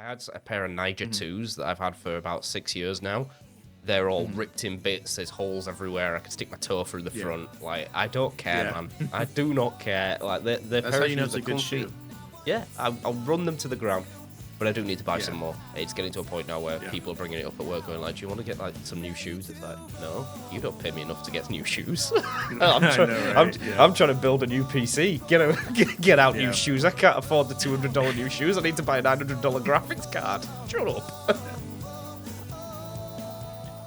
had a pair of Niger Mhm. 2s that I've had for about 6 years now. They're all Mhm. ripped in bits. There's holes everywhere. I can stick my toe through the Yeah. front. Like, I don't care, Yeah. man. I do not care. Like, the That's pair how of you know shoes it's a are good comfy. shoe. Yeah, I'll run them to the ground. But I do need to buy Yeah. some more. It's getting to a point now where Yeah. people are bringing it up at work, going like, "Do you want to get like some new shoes?" It's like, no, you don't pay me enough to get new shoes. I'm, I know, right? Yeah. I'm trying to build a new PC. Get out Yeah. new shoes. I can't afford the $200 new shoes. I need to buy a $900 graphics card. Shut up.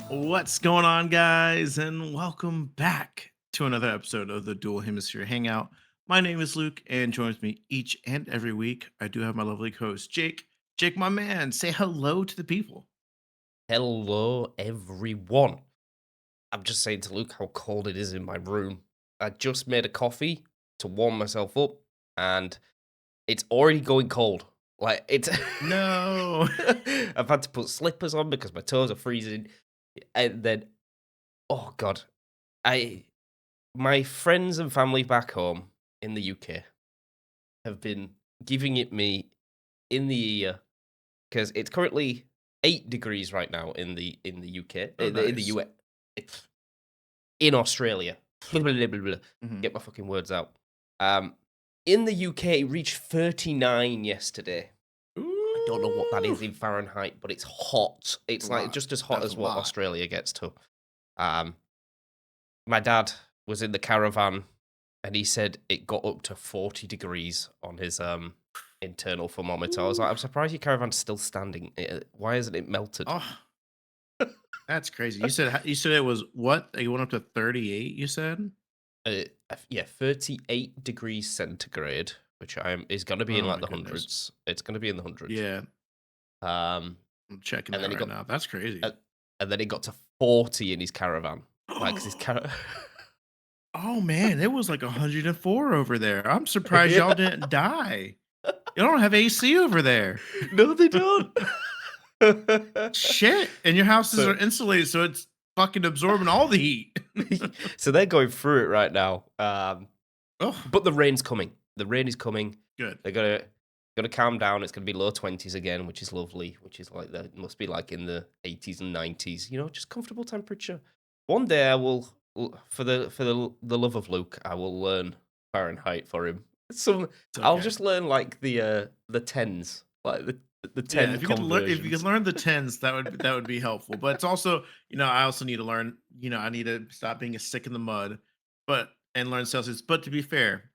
What's going on, guys? And welcome back to another episode of the Dual Hemisphere Hangout. My name is Luke, and joins me each and every week. I do have my lovely co-host, Jake. Jake, my man, say hello to the people. Hello, everyone. I'm just saying to Luke how cold it is in my room. I just made a coffee to warm myself up, and it's already going cold. Like, it's... No. I've had to put slippers on because my toes are freezing. And then, oh God, my friends and family back home in the UK have been giving it me in the ear because it's currently 8 degrees right now in the UK, Oh, in the nice. US, in Australia. Mhm. Get my fucking words out. In the UK, it reached 39 yesterday. I don't know what that is in Fahrenheit, but it's hot. It's A like lot. just as hot That's as a what lot. Australia gets to. My dad was in the caravan, and he said it got up to 40 degrees on his internal thermometer. I was like, I'm surprised your caravan's still standing. Why isn't it melted? Oh, that's crazy. You said it was what? It went up to 38, you said? Yeah, 38 degrees centigrade, which is going to be in Oh like my the goodness. hundreds. It's going to be in the hundreds. Yeah, Um, I'm checking and that then he right got now. That's crazy. uh, and then he got to 40 in his caravan. Like, 'cause his caravan. Oh man, it was like 104 over there. I'm surprised Yeah. y'all didn't die. You don't have AC over there. No, they don't. Shit. And your houses So, are insulated, so it's fucking absorbing all the heat. so they're going through it right now. Oh, But the rain's coming. The rain is coming. good. They're gonna calm down. It's gonna be low 20s again, which is lovely. Which is like that must be like in the 80s and 90s. You know, just comfortable temperature. One day I will, for the love of Luke, I will learn Fahrenheit for him. I'll Okay. just learn like the tens, like the Yeah, 10 if you could conversions. learn the tens, that would be helpful. But it's also, I also need to learn, I need to stop being a stick in the mud, and learn Celsius. But to be fair,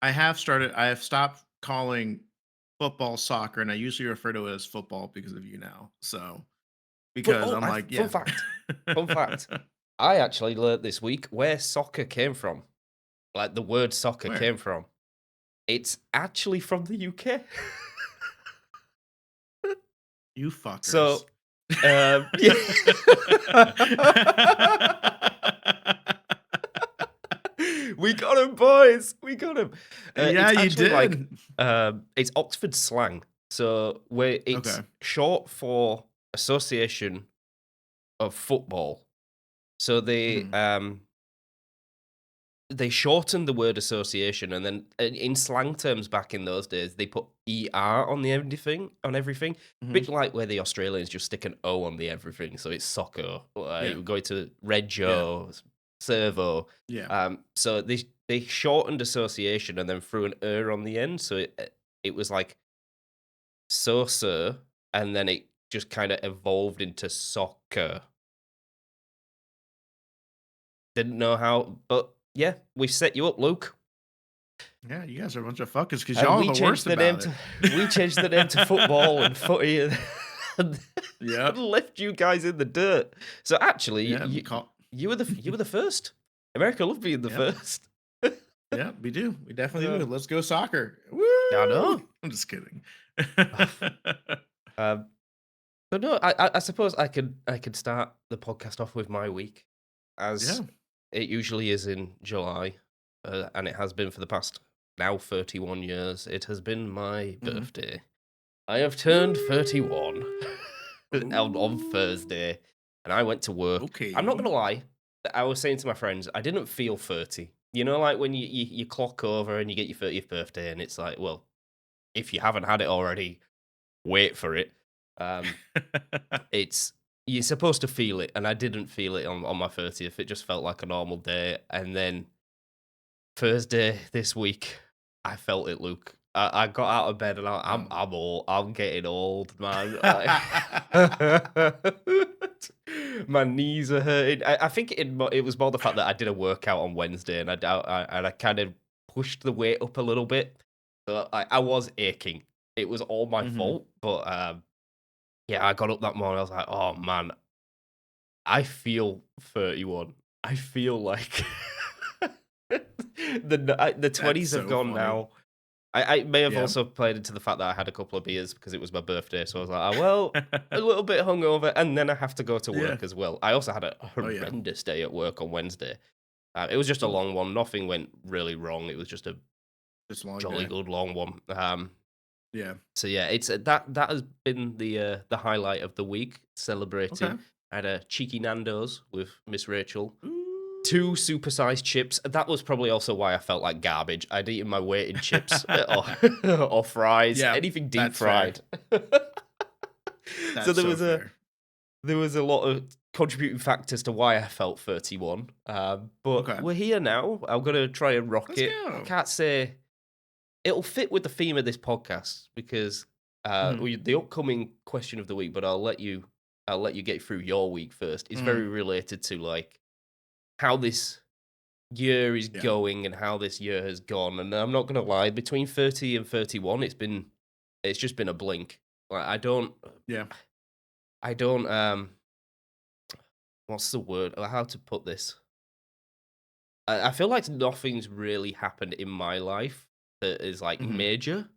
I have stopped calling football soccer, and I usually refer to it as football because of you now. So But because I'm like, fun yeah. fact. I actually learnt this week where soccer came from. Like the word soccer Where? came from. It's actually from the UK. You fuckers. So, yeah. We got him, boys. We got him. Yeah, It's you actually like did. it's Oxford slang. So where it's Okay. short for Association of Football. So Mhm. they shortened the word association, and then in slang terms back in those days, they put ER on the everything. Mhm. Bit like where the Australians just stick an O on the everything, so it's soccer. Yeah. We're going to Yeah. Rego, Servo. Yeah. So they shortened association and then threw an on the end, so it was like so, and then it just kind of evolved into soccer. Didn't know how, but yeah, we set you up, Luke. Yeah, you guys are a bunch of fuckers because And y'all are we the changed worst the name about to it. football and footy, and Yep. left you guys in the dirt. So actually, Yeah, you were the first. America loved being the yep. first. Yeah, we do. We definitely Uh, do. Let's go soccer. I Woo! know. I'm just kidding. Um, but no, I suppose I could start the podcast off with my week, as Yeah. it usually is in July, and it has been for the past now 31 years. It has been my Mhm. birthday. I have turned 31 on Ooh. Thursday, and I went to work. I'm not Okay. gonna lie, I was saying to my friends, I didn't feel 30. You know, like when you clock over and you get your 30th birthday, and it's like, well, if you haven't had it already, wait for it. Um, it's you're supposed to feel it, and I didn't feel it on my 30th. It just felt like a normal day, and then Thursday this week, I felt it, Luke. I got out of bed and I'm old. I'm getting old, man. My knees are hurting. I think it was more the fact that I did a workout on Wednesday and I kind of pushed the weight up a little bit. So I was aching. It was all my Mhm. fault, but yeah, I got up that morning. I was like, oh man, I feel 31. I feel like the That's 20s have so gone funny. now. I may have Yeah. also played into the fact that I had a couple of beers because it was my birthday, so I was like, "Oh, well, a little bit hungover, and then I have to go to Yeah. work as well." I also had a Oh, yeah. horrendous day at work on Wednesday. It was just a Oof. long one. Nothing went really wrong. It was just a Just a long jolly day. good long one. Yeah. So yeah, it's that has been the highlight of the week. Okay. Celebrating. I had a cheeky Nando's with Miss Rachel. Two Ooh. supersized chips. That was probably also why I felt like garbage. I'd eaten my weight in chips or, or fries, Yeah, anything deep that's fair. fried. So That's so fair. there was a lot of contributing factors to why I felt 31. But Okay. we're here now. I'm gonna try and rock Let's it. I go. can't say it'll fit with the theme of this podcast because Mhm. the upcoming question of the week. But I'll let you get through your week first. It's very Mhm. related to like how this year is Yeah. going and how this year has gone. And I'm not gonna lie, between 30 and 31, it's just been a blink. Like Yeah. I don't what's the word? How to put this? I feel like nothing's really happened in my life that is like Mhm. major.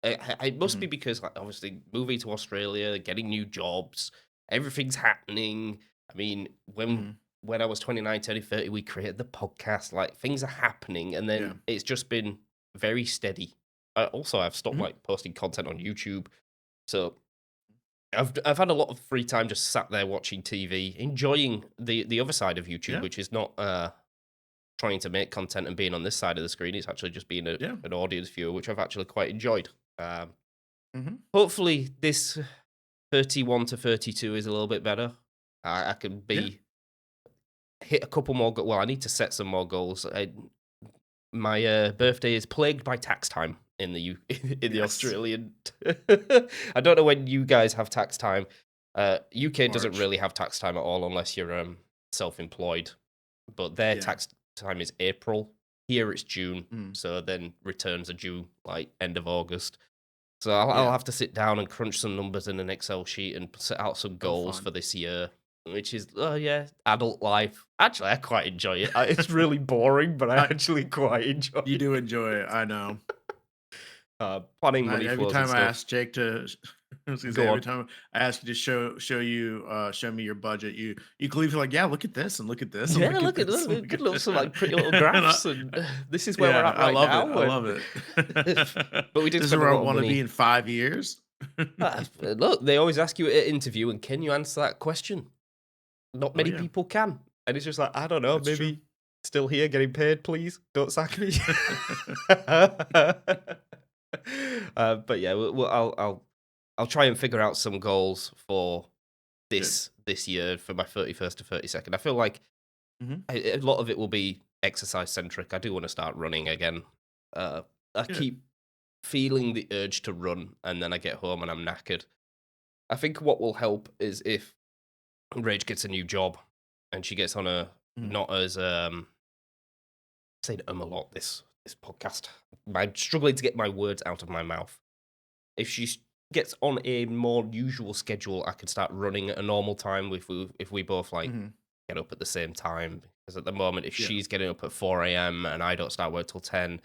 It must be Mhm. because like obviously moving to Australia, getting new jobs, everything's happening. I mean, Mhm. when I was 29, turning 30, we created the podcast. Like things are happening, and Yeah. then it's just been very steady. Also, I've stopped Mhm. like posting content on YouTube, so I've had a lot of free time just sat there watching TV, enjoying the other side of YouTube, Yeah. which is not trying to make content and being on this side of the screen. It's actually just being Yeah. an audience viewer, which I've actually quite enjoyed. Um, Mhm. Hopefully, this 31 to 32 is a little bit better. I can Yeah. be hit a couple more. Well, I need to set some more goals. My birthday is plagued by tax time in the in the Yes. Australian. I don't know when you guys have tax time. UK doesn't March. really have tax time at all unless you're self-employed, but their Yeah. tax time is April. Here it's June, Mhm. so then returns are due like end of August. So I'll Yeah. have to sit down and crunch some numbers in an Excel sheet and set out some Oh, goals fun. for this year, which is, oh yeah, adult life. Actually, I quite enjoy it. It's really boring, but I I actually quite enjoy You it. do enjoy it, I know. Planning I money every flows and time I stuff. ask Jake to I was gonna say, Go every on. time I ask you to show me your budget, you clearly feel like, "Yeah, look at this, and look at this, and Yeah, look at this, and look look at at little this." some like pretty little And graphs, and this is where we're yeah, at I right love it, now. I love And it. but we did This is spend a where I lot of wanna be money. in 5 years. Look, they always ask you at an interview, and can you answer that question? Not Oh, many yeah, people can. And it's just like, I don't know, that's true. maybe still here getting paid, please. Don't sack me. But yeah, I'll try and figure out some goals for Good. this year for my 31st to 32nd. I feel like Mhm. a lot of it will be exercise centric. I do want to start running again. Uh, I Good. keep feeling the urge to run, and then I get home and I'm knackered. I think what will help is if Rage gets a new job and she gets on a Mhm. not as saying a lot this podcast. I'm struggling to get my words out of my mouth. If gets on a more usual schedule, I could start running at a normal time if we both like Mhm. get up at the same time. Because at the moment, if Yeah. she's getting up at 4 a.m. and I don't start work till 10,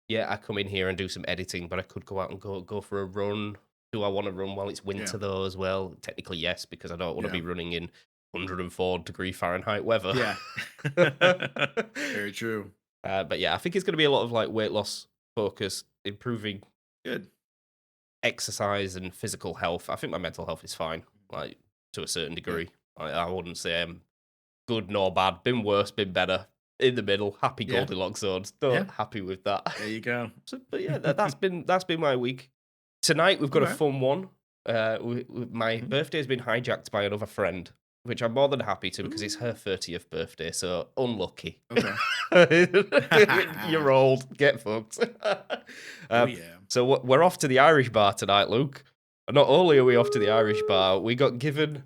yeah, I come in here and do some editing, but I could go out and go for a run. Do I want to run while it's Yeah. winter though as well? Technically, yes, because I don't want to Yeah. be running in 104-degree Fahrenheit weather. Yeah. Very true. But yeah, I think it's going to be a lot of like weight loss focus, improving Good. exercise and physical health. I think my mental health is fine, like to a certain Yeah. degree. I wouldn't say I'm good nor bad. Been worse, been better. In the middle, happy Yeah. Goldilocks zones. Yeah. Don't happy with that. There you go. So, but yeah, that's been my week. Tonight we've got a Okay. fun one. my Mhm. birthday's been hijacked by another friend, which I'm more than happy to because it's her Ooh. 30th birthday, so unlucky. Okay. You're old, get fucked. Oh, Uh, yeah. so we're off to the Irish bar tonight, Luke. And not only are we off to the Irish bar, we got given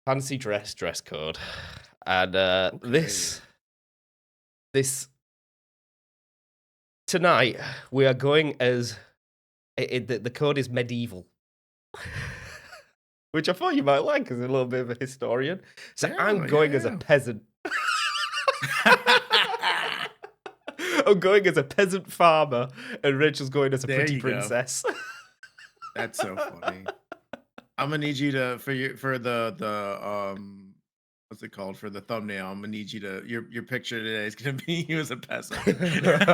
fancy dress code. And Okay. this tonight we are going as the code is medieval. Which I thought you might like as a little bit of a historian. So I'm Yeah, going as a yeah, peasant. yeah. I'm going as a peasant farmer, and Rachel's going as a There pretty you go. princess. That's so funny. Imma need you to for what's it called? For the thumbnail, Imma need you to your picture today is gonna be you as a peasant.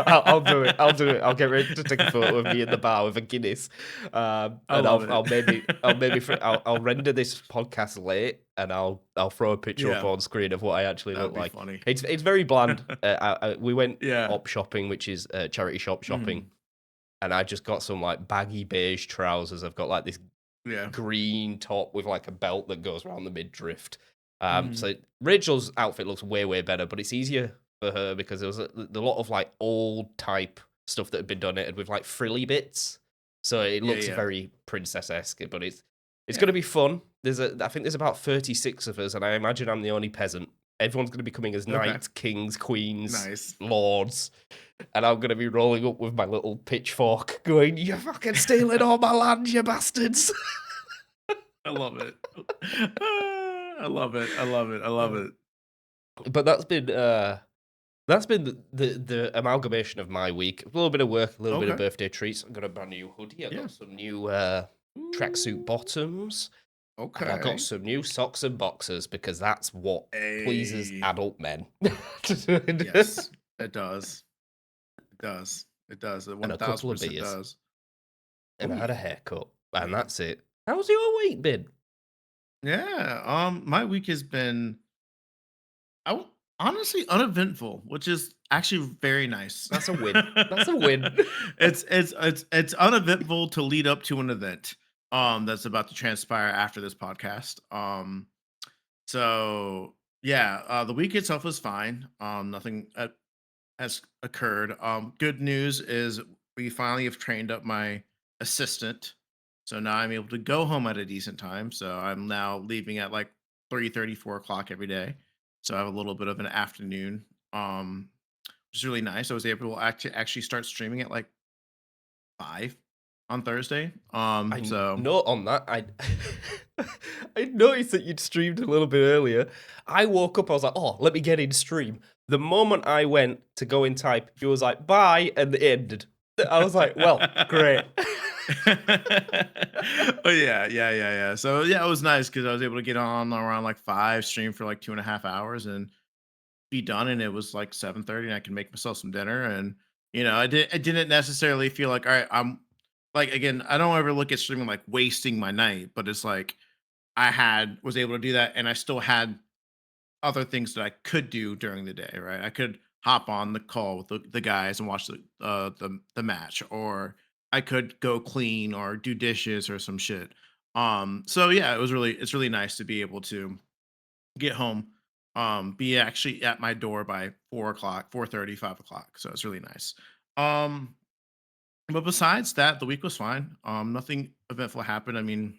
I'll do it. I'll do it. I'll get ready to take a photo of me in the bar with a Guinness, I and love I'll it. I'll maybe I'll maybe I'll render this podcast late, and I'll throw a picture up Yeah, on screen of what I actually that look would be like. funny. It's very bland. We went Yeah. op shopping, which is charity shop shopping, Mhm. and I just got some like baggy beige trousers. I've got like this Yeah. green top with like a belt that goes around the midriff. Mhm. So Rachel's outfit looks way better, but it's easier for her because there was a lot of like old type stuff that had been donated with like frilly bits. So it Yeah, looks yeah. very princess esque, but it's going to Yeah. be fun. I think there's about 36 of us, and I imagine I'm the only peasant. Everyone's going to be coming as Okay. knights, kings, queens, Nice. lords, and I'm going to be rolling up with my little pitchfork, going, "You're fucking stealing all my land, you bastards!" I love it. I love it. I love it. I love Uh, it. but that's been the amalgamation of my week. A little bit of work, a little bit of Okay. birthday treats. I got a brand new hoodie. I Yeah. got some new tracksuit Ooh. bottoms, and I got Okay. some new socks and boxers because that's what pleases A adult men. yes, it does. It does. It does. It And a couple of 1000% beers, does. and Oh I had a yeah. haircut, Oh and yeah. that's it. How's your week been? Yeah. My week has been honestly uneventful, which is actually very nice. That's a win. That's a win. It's uneventful to lead up to an event that's about to transpire after this podcast. So yeah, the week itself was fine. Nothing has occurred. Good news is we finally have trained up my assistant, so now I'm able to go home at a decent time. So I'm now leaving at like 3:30, 4 o'clock every day. So I have a little bit of an afternoon, which is really nice. I was able to actually start streaming at like 5 on Thursday. So Note on that, I noticed that you'd streamed a little bit earlier. I woke up, I was like, "Oh, let me get in stream." The moment I went to go in type, you was like, "Bye," and it ended. I was like, "Well, great." Oh yeah. So yeah, it was nice because I was able to get on around like 5, stream for like 2.5 hours, and be done. And it was like 7:30, and I can make myself some dinner. And I didn't necessarily feel like, all right, I'm like, again, I don't ever look at streaming like wasting my night, but it's like was able to do that, and I still had other things that I could do during the day, right? I could hop on the call with the guys and watch the match, or I could go clean or do dishes or some shit. So yeah, it's really nice to be able to get home, be actually at my door by 4 o'clock, 4:30, 5 o'clock. So it's really nice. Um, but besides that, the week was fine. Nothing eventful happened.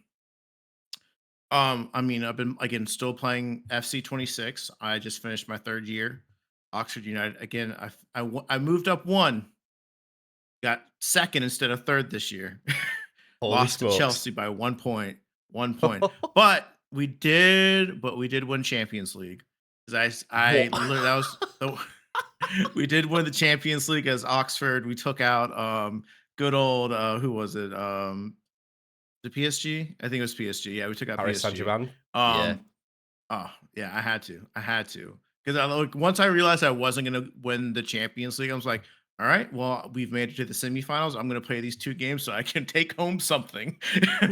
I've been again still playing FC 26. I just finished my third year. Oxford United again. I moved up one, got second instead of third this year. Holy Lost to smokes. Chelsea by 1 point. 1 point. But we did win Champions League. Because I What? literally that was the we did win the Champions League as Oxford. We took out good old who was it? The PSG? I think it was PSG. Yeah, we took out Paris PSG. Saint-Germain? Yeah. Um Oh, yeah, I had to. I had to. Because once I realized I wasn't gonna win the Champions League, I was like, all right, well, we've made it to the semifinals. I'm gonna play these two games so I can take home something.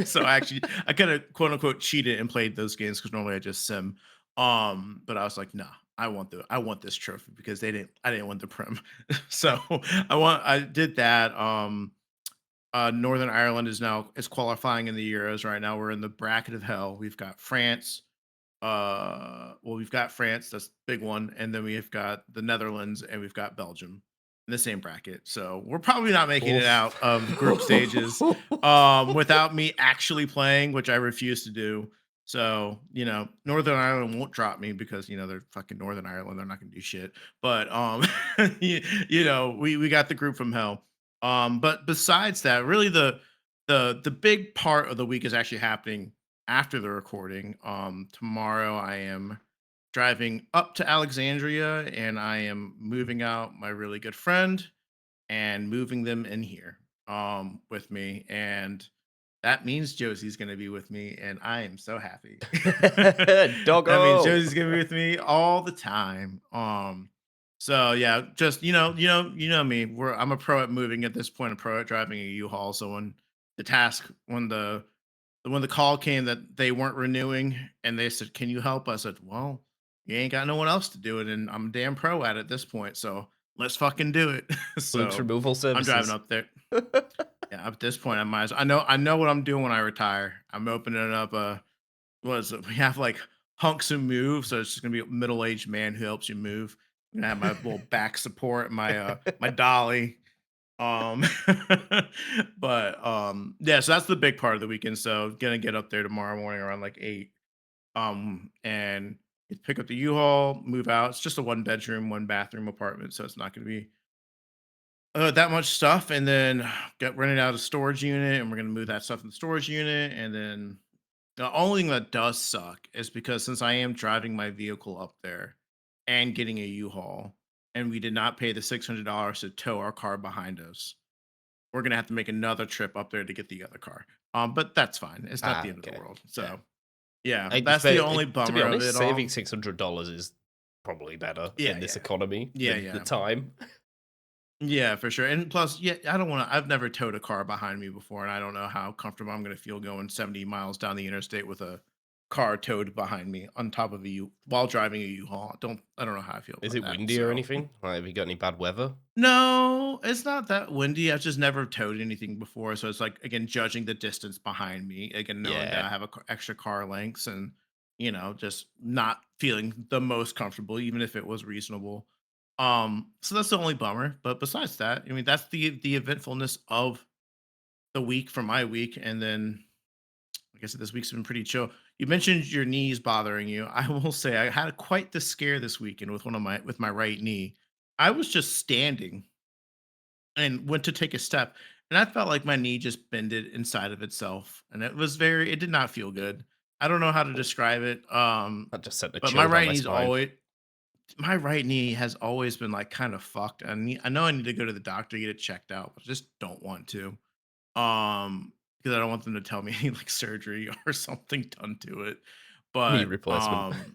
So I kind of quote unquote cheated and played those games because normally I just sim. But I was like, nah, I want this trophy because I didn't win the Prem. So I did that. Northern Ireland is qualifying in the Euros right now. We're in the bracket of hell. We've got France. We've got France, that's the big one, and then we've got the Netherlands and we've got Belgium in the same bracket. So we're probably not making it Oof. out of group stages without me actually playing, which I refuse to do. So, Northern Ireland won't drop me because, they're fucking Northern Ireland. They're not gonna do shit. But we got the group from hell. But besides that, really the big part of the week is actually happening after the recording. Tomorrow I am driving up to Alexandria and I am moving out my really good friend and moving them in here with me. And that means Josie's gonna be with me, and I am so happy. That means Doggo. Josie's gonna be with me all the time. So yeah, just me. I'm a pro at moving at this point, a pro at driving a U-Haul. So when the call came that they weren't renewing and they said, "Can you help?" I said, "Well, you ain't got no one else to do it, and I'm damn pro at it at this point, so let's fucking do it." Luke's So removal I'm driving services. up there. Yeah, at this point, I might as I know what I'm doing when I retire. I'm opening up what is it? We have like hunks and move, so it's just gonna be a middle-aged man who helps you move. I'm gonna have my little back support, my dolly. Um, yeah, so that's the big part of the weekend. So gonna get up there tomorrow morning around like 8. And pick up the U-Haul, move out. It's just a one bedroom, one bathroom apartment, so it's not gonna be that much stuff. And then get rented out a storage unit, and we're gonna move that stuff in the storage unit. And then the only thing that does suck is because since I am driving my vehicle up there and getting a U-Haul, and we did not pay the $600 to tow our car behind us, we're gonna have to make another trip up there to get the other car. But that's fine. It's not the Ah, end of the okay. world. Yeah. So yeah, It's that's the very only to be bummer of honest, it saving all. $600 is probably better Yeah, in this yeah, economy yeah, than the yeah, time. yeah, for sure. And plus, yeah, I don't want to. I've never towed a car behind me before, and I don't know how comfortable I'm gonna feel going 70 miles down the interstate with a car towed behind me on top of a U while driving a U-Haul. I don't know how I feel Is about it that. windy or So anything? Like, have you got any bad weather? no, it's not that windy. I've just never towed anything before, so it's like again judging the distance behind me, again knowing that Yeah. I have extra car lengths, and just not feeling the most comfortable, even if it was reasonable. So that's the only bummer. But besides that, I mean, that's the eventfulness of the week for my week, and then like I said, this week's been pretty chill. You mentioned your knees bothering you. I will say I had quite the scare this weekend with with my right knee. I was just standing and went to take a step, and I felt like my knee just bended inside of itself, and it did not feel good. I don't know how to Oh, describe it. that just sent a But my chill down right my knee's spine. always my right knee has always been like kind of fucked. I know I need to go to the doctor, get it checked out, but I just don't want to. Because I don't want them to tell me any like surgery or something done to it. Knee But replacement.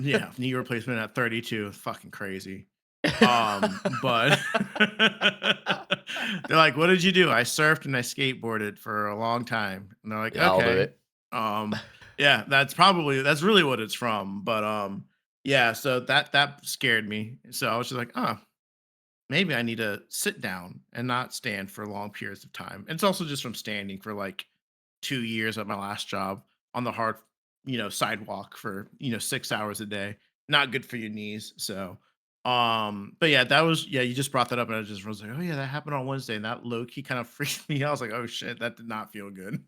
yeah, knee replacement at 32, fucking crazy. But they're like, "What did you do?" I surfed and I skateboarded for a long time. And they're like, Yeah, I'll do "Okay." it. Um, yeah, that's really what it's from. But yeah, so that scared me. So I was just like, "Oh, maybe I need to sit down and not stand for long periods of time." And it's also just from standing for like 2 years at my last job on the hard, sidewalk for, 6 hours a day. Not good for your knees. So, but yeah, you just brought that up and I just was like, "Oh yeah, that happened on Wednesday." And that low key kind of freaked me out. I was like, "Oh shit, that did not feel good."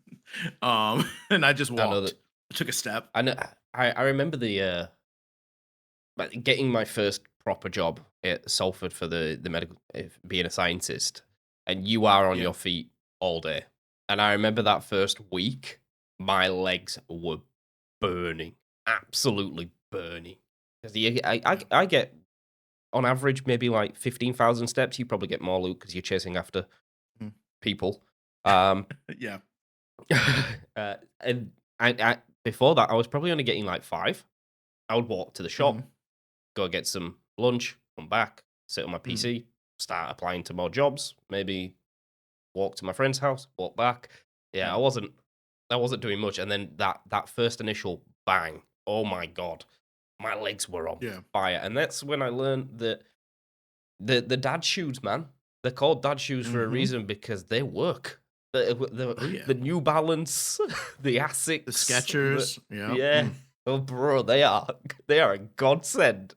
And I just I know walked. that I took a step. I know I remember like, getting my first proper job at Salford for the medical being a scientist, and you are on Yeah. your feet all day. And I remember that first week, my legs were burning, absolutely burning. 'Cause Yeah. I get, on average, maybe, like, 15,000 steps. You probably get more, Luke, because 'cause you're chasing after Mhm. people. Um, Yeah. and I before that, I was probably only getting, like, 5. I would walk to the shop, Hmm. go get some lunch, come back, sit on my Hmm. PC, start applying to more jobs, maybe walk to my friend's house, walk back. Yeah, Yeah. I wasn't doing much, and then that first initial bang, oh my god, my legs were on Yeah. fire, and that's when I learned that the dad shoes, man, they're called dad shoes for a Hmm. reason because they work. Oh yeah, the New Balance, the the Asics, Skechers. Yeah. yeah. Mm. Oh, bro, they are a godsend.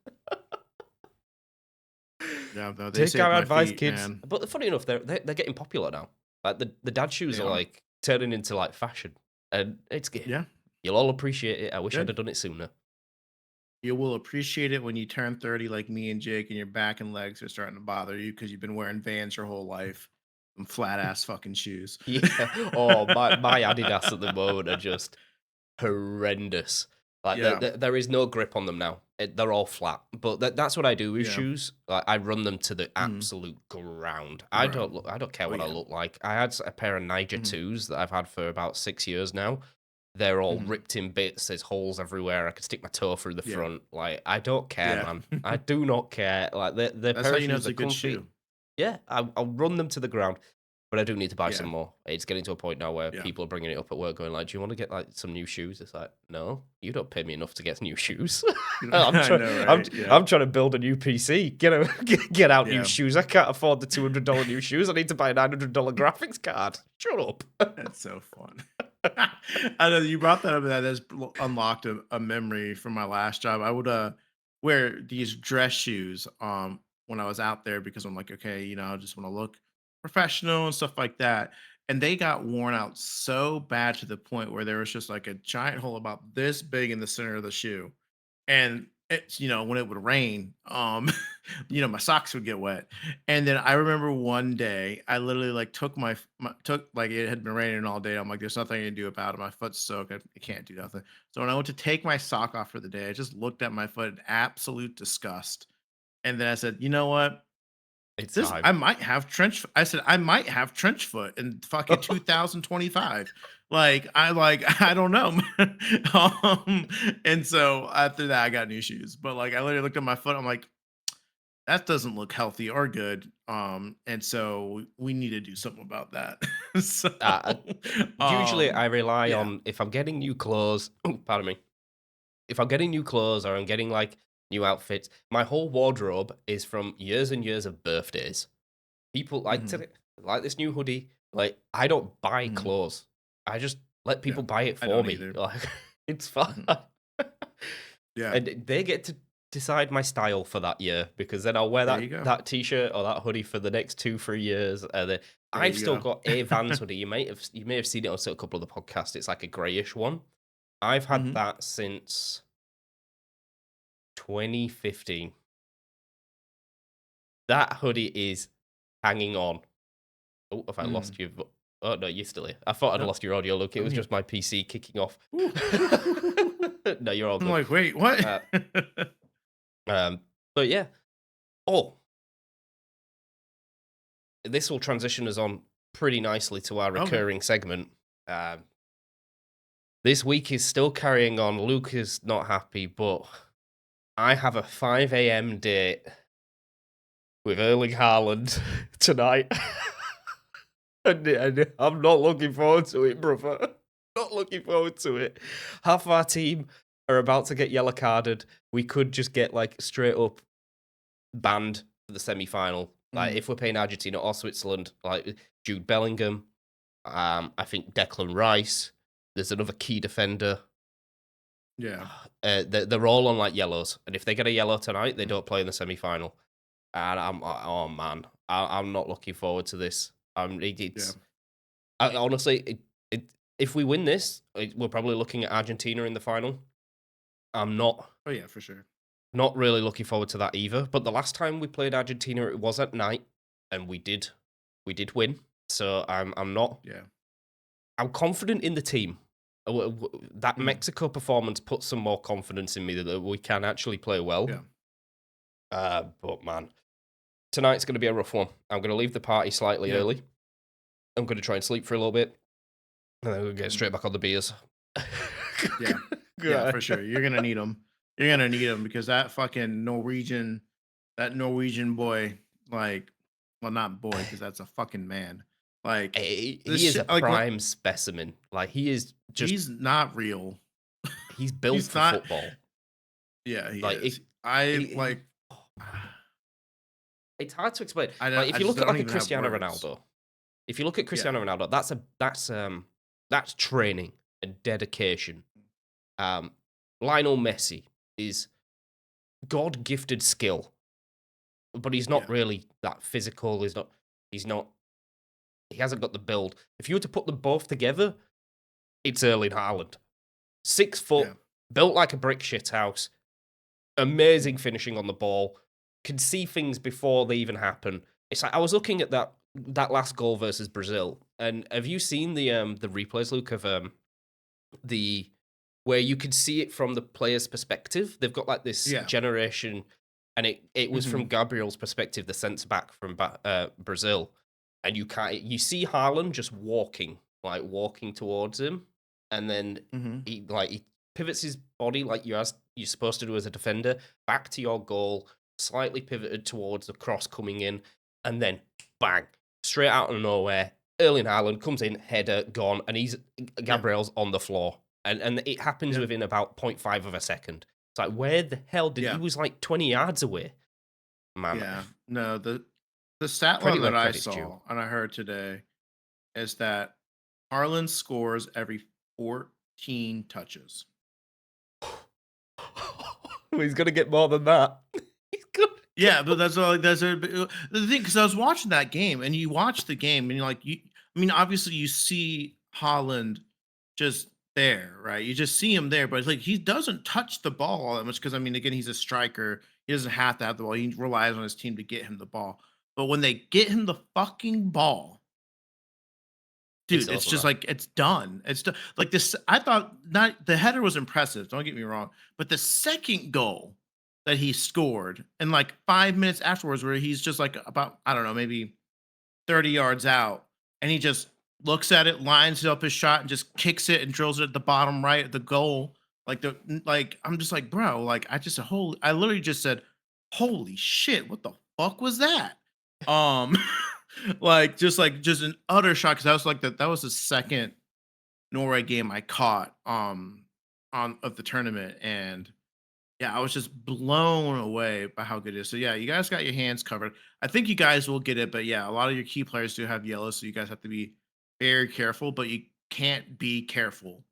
Yeah. No, they Take saved our my advice, feet, kids. man. But funny enough, they're getting popular now. Like the dad shoes They are are. like turning into like fashion, and it's good. Yeah. You'll all appreciate it. I wish I'd Good. have done it sooner. You will appreciate it when you turn 30 like me and Jake and your back and legs are starting to bother you because you've been wearing Vans your whole life and flat ass fucking shoes. Yeah. Oh, my Adidas at the moment are just horrendous. Like Yeah. there is no grip on them now. They're all flat. But that's what I do with Yeah. shoes. Like I run them to the Mhm. absolute ground. Ground. I don't care Oh what I yeah. look like. I had a pair of Niger Mhm. 2s that I've had for about 6 years now. They're all Mhm. ripped in bits. There's holes everywhere. I could stick my toe through the Yeah. front. Like I don't care, Yeah. man. I do not care. Like the That's pair how of you know shoes it's are a good comfy. shoe. Yeah, I'll run them to the ground, but I do need to buy Yeah. some more. It's getting to a point now where Yeah. people are bringing it up at work, going like, "Do you want to get like some new shoes?" It's like, no, you don't pay me enough to get new shoes. You know, I know, right? Yeah. I'm trying to build a new PC. Get out new Yeah. shoes. I can't afford the $200 new shoes. I need to buy a $900 graphics card. Shut up. That's so fun. I know you brought that up. That has unlocked a memory from my last job. I would wear these dress shoes when I was out there because I'm like, okay, I just want to look professional and stuff like that. And they got worn out so bad to the point where there was just like a giant hole about this big in the center of the shoe. And it's, when it would rain, my socks would get wet. And then I remember one day I literally like took like it had been raining all day. I'm like, there's nothing I can do about it. My foot's soaked. I can't do nothing. So when I went to take my sock off for the day, I just looked at my foot in absolute disgust. And then I said, you know what? It's This time. I might have trench I said, "I might have trench foot in fucking 2025." I don't know, man. And so after that, I got new shoes. But, like, I literally looked at my foot, I'm like, "That doesn't look healthy or good." And so we need to do something about that. So, Uh, Usually, I rely yeah. on if I'm getting new clothes. Pardon me. If I'm getting new clothes or I'm getting like new outfits, my whole wardrobe is from years and years of birthdays. People Mhm, like this new hoodie. Like I don't buy mhm. clothes. I just let Yeah. people buy it I for don't me. either. Like it's fine. Mhm. Yeah. And they get to decide my style for that year because then I'll wear There you go. that t-shirt or that hoodie for the next 2 3 years. And then There I've you still go. got a Vans hoodie. You may have seen it on a couple of the podcasts. It's like a grayish one. I've had Mhm. that since 2015. That hoodie is hanging on. Oh, have I Mm. lost you? Oh no, you're still here. I thought I'd Nope, lost your audio. Look, it I'm was here. just my PC kicking off. Ooh. No, you're all I'm good. like, "Wait, what?" Uh, um, but yeah. Oh, this will transition us on pretty nicely to our Okay. recurring segment. Um, this week is still carrying on. Luke is not happy, but I have a 5 a.m. date with Erling Haaland tonight. And I'm not looking forward to it, brother. Not looking forward to it. Half of our team are about to get yellow carded. We could just get like straight up banned for the semi final. Like Mhm. if we're playing Argentina or Switzerland, like Jude Bellingham, I think Declan Rice. There's another key defender. Yeah. They're all on like yellows, and if they get a yellow tonight, they Mm. don't play in the semi final. And oh man, I'm not looking forward to this. Yeah. It's honestly, if we win this, we're probably looking at Argentina in the final. I'm Oh, yeah, for sure. not really looking forward to that either. But the last time we played Argentina, it was at night, and we did win. So Yeah. I'm confident in the team. That Mhm. Mexico performance puts some more confidence in me that we can actually play well. Yeah. But man, tonight's going to be a rough one. I'm going to leave the party slightly Yeah. early. I'm going to try and sleep for a little bit, and then we'll get Mhm. straight back on the beers. Yeah. Yeah, God. for sure. You're gonna need them. You're gonna need them because that Norwegian boy, like, well, not boy, because that's a fucking man. Like, this He is a shit, like, what? prime specimen. Like he is just He's not real. he's built He's for not. football. Yeah, he Like is. I he like. oh man, it's hard to explain. I Like don't. if I you just look at don't like a even have Cristiano words. Ronaldo, If you look at Yeah. Cristiano Ronaldo, that's training and dedication. Um, Lionel Messi is God gifted skill, but he's not Yeah. really that physical. He's not. He hasn't got the build. If you were to put them both together, it's Erling Haaland. 6 foot, Yeah. built like a brick shit house, amazing finishing on the ball, can see things before they even happen. It's like I was looking at that last goal versus Brazil, and have you seen the replays, Luke, of the where you could see it from the player's perspective? They've got like this Yeah. generation, and it was from Mhm. Gabriel's perspective, the centre back from Brazil, and you see Haaland just walking towards him, and then Mhm. he pivots his body like you're supposed to do as a defender back to your goal, slightly pivoted towards the cross coming in, and then bang, straight out of nowhere, Erling Haaland comes in, header gone, and Yeah. Gabriel's on the floor, and it happens Yeah. within about zero point 0.5 of a second. It's like, where the hell did he Yeah. was like 20 yards away, man. Yeah. No, the stat line Credit where that I credit's due. saw and I heard today is that Harlan scores every 14 touches. He's gonna get more than that. He's gonna get Yeah, but that's all. That's the thing because I was watching that game, and you watch the game, and you're like, you. I mean, obviously, you see Holland just there, right? You just see him there, but it's like he doesn't touch the ball all that much because I mean, again, he's a striker. He doesn't have to have the ball. He relies on his team to get him the ball. But when they get him the fucking ball, it's dude, it's over, just man. like it's done. It's done. Like this, I thought not the header was impressive. Don't get me wrong, but the second goal that he scored, and like 5 minutes afterwards, where he's just like about I don't know, maybe 30 yards out, and he just looks at it, lines up his shot, and just kicks it and drills it at the bottom right of the goal. Like I'm just like, bro, like I literally just said, holy shit, what the fuck was that? Um, like just an utter shock because that was like that was the second Norway game I caught on of the tournament, and yeah, I was just blown away by how good it is. So yeah, you guys got your hands covered. I think you guys will get it, but yeah, a lot of your key players do have yellow, so you guys have to be very careful. But you can't be careful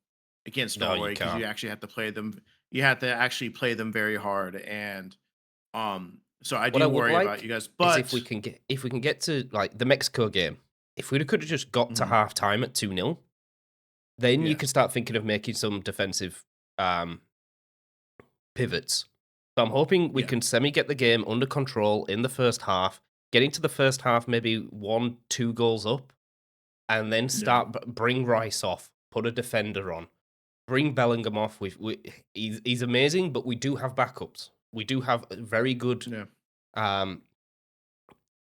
against No, Norway you because you can't. actually have to play them. You have to actually play them very hard, and so I What I do would worry about like you guys. is But if we can get to like the Mexico game, if we could have just got to mhm, half time at 2-0, then you yeah, can start thinking of making some defensive um pivots. So I'm hoping we yeah, can semi get the game under control in the first half, get into the first half maybe 1, 2 goals up, and then yeah, bring Rice off, put a defender on, bring Bellingham off. He's amazing, but we do have backups. We do have very good yeah, um,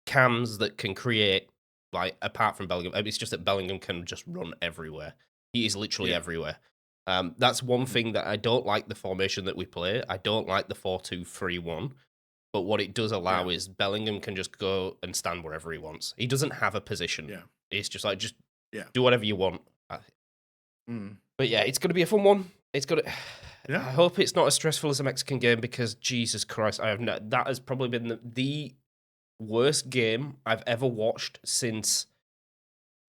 cams that can create. Like apart from Bellingham, it's just that Bellingham can just run everywhere. He is literally yeah. everywhere. That's one Mhm, thing that I don't like the formation that we play. I don't like the 4-2-3-1. But what it does yeah, allow is Bellingham can just go and stand wherever he wants. He doesn't have a position. yeah, It's just like just yeah, do whatever you want. mhm, But yeah, it's gonna be a fun one. It's gonna. yeah. I hope it's not as stressful as a Mexican game because Jesus Christ, that has probably been the worst game I've ever watched since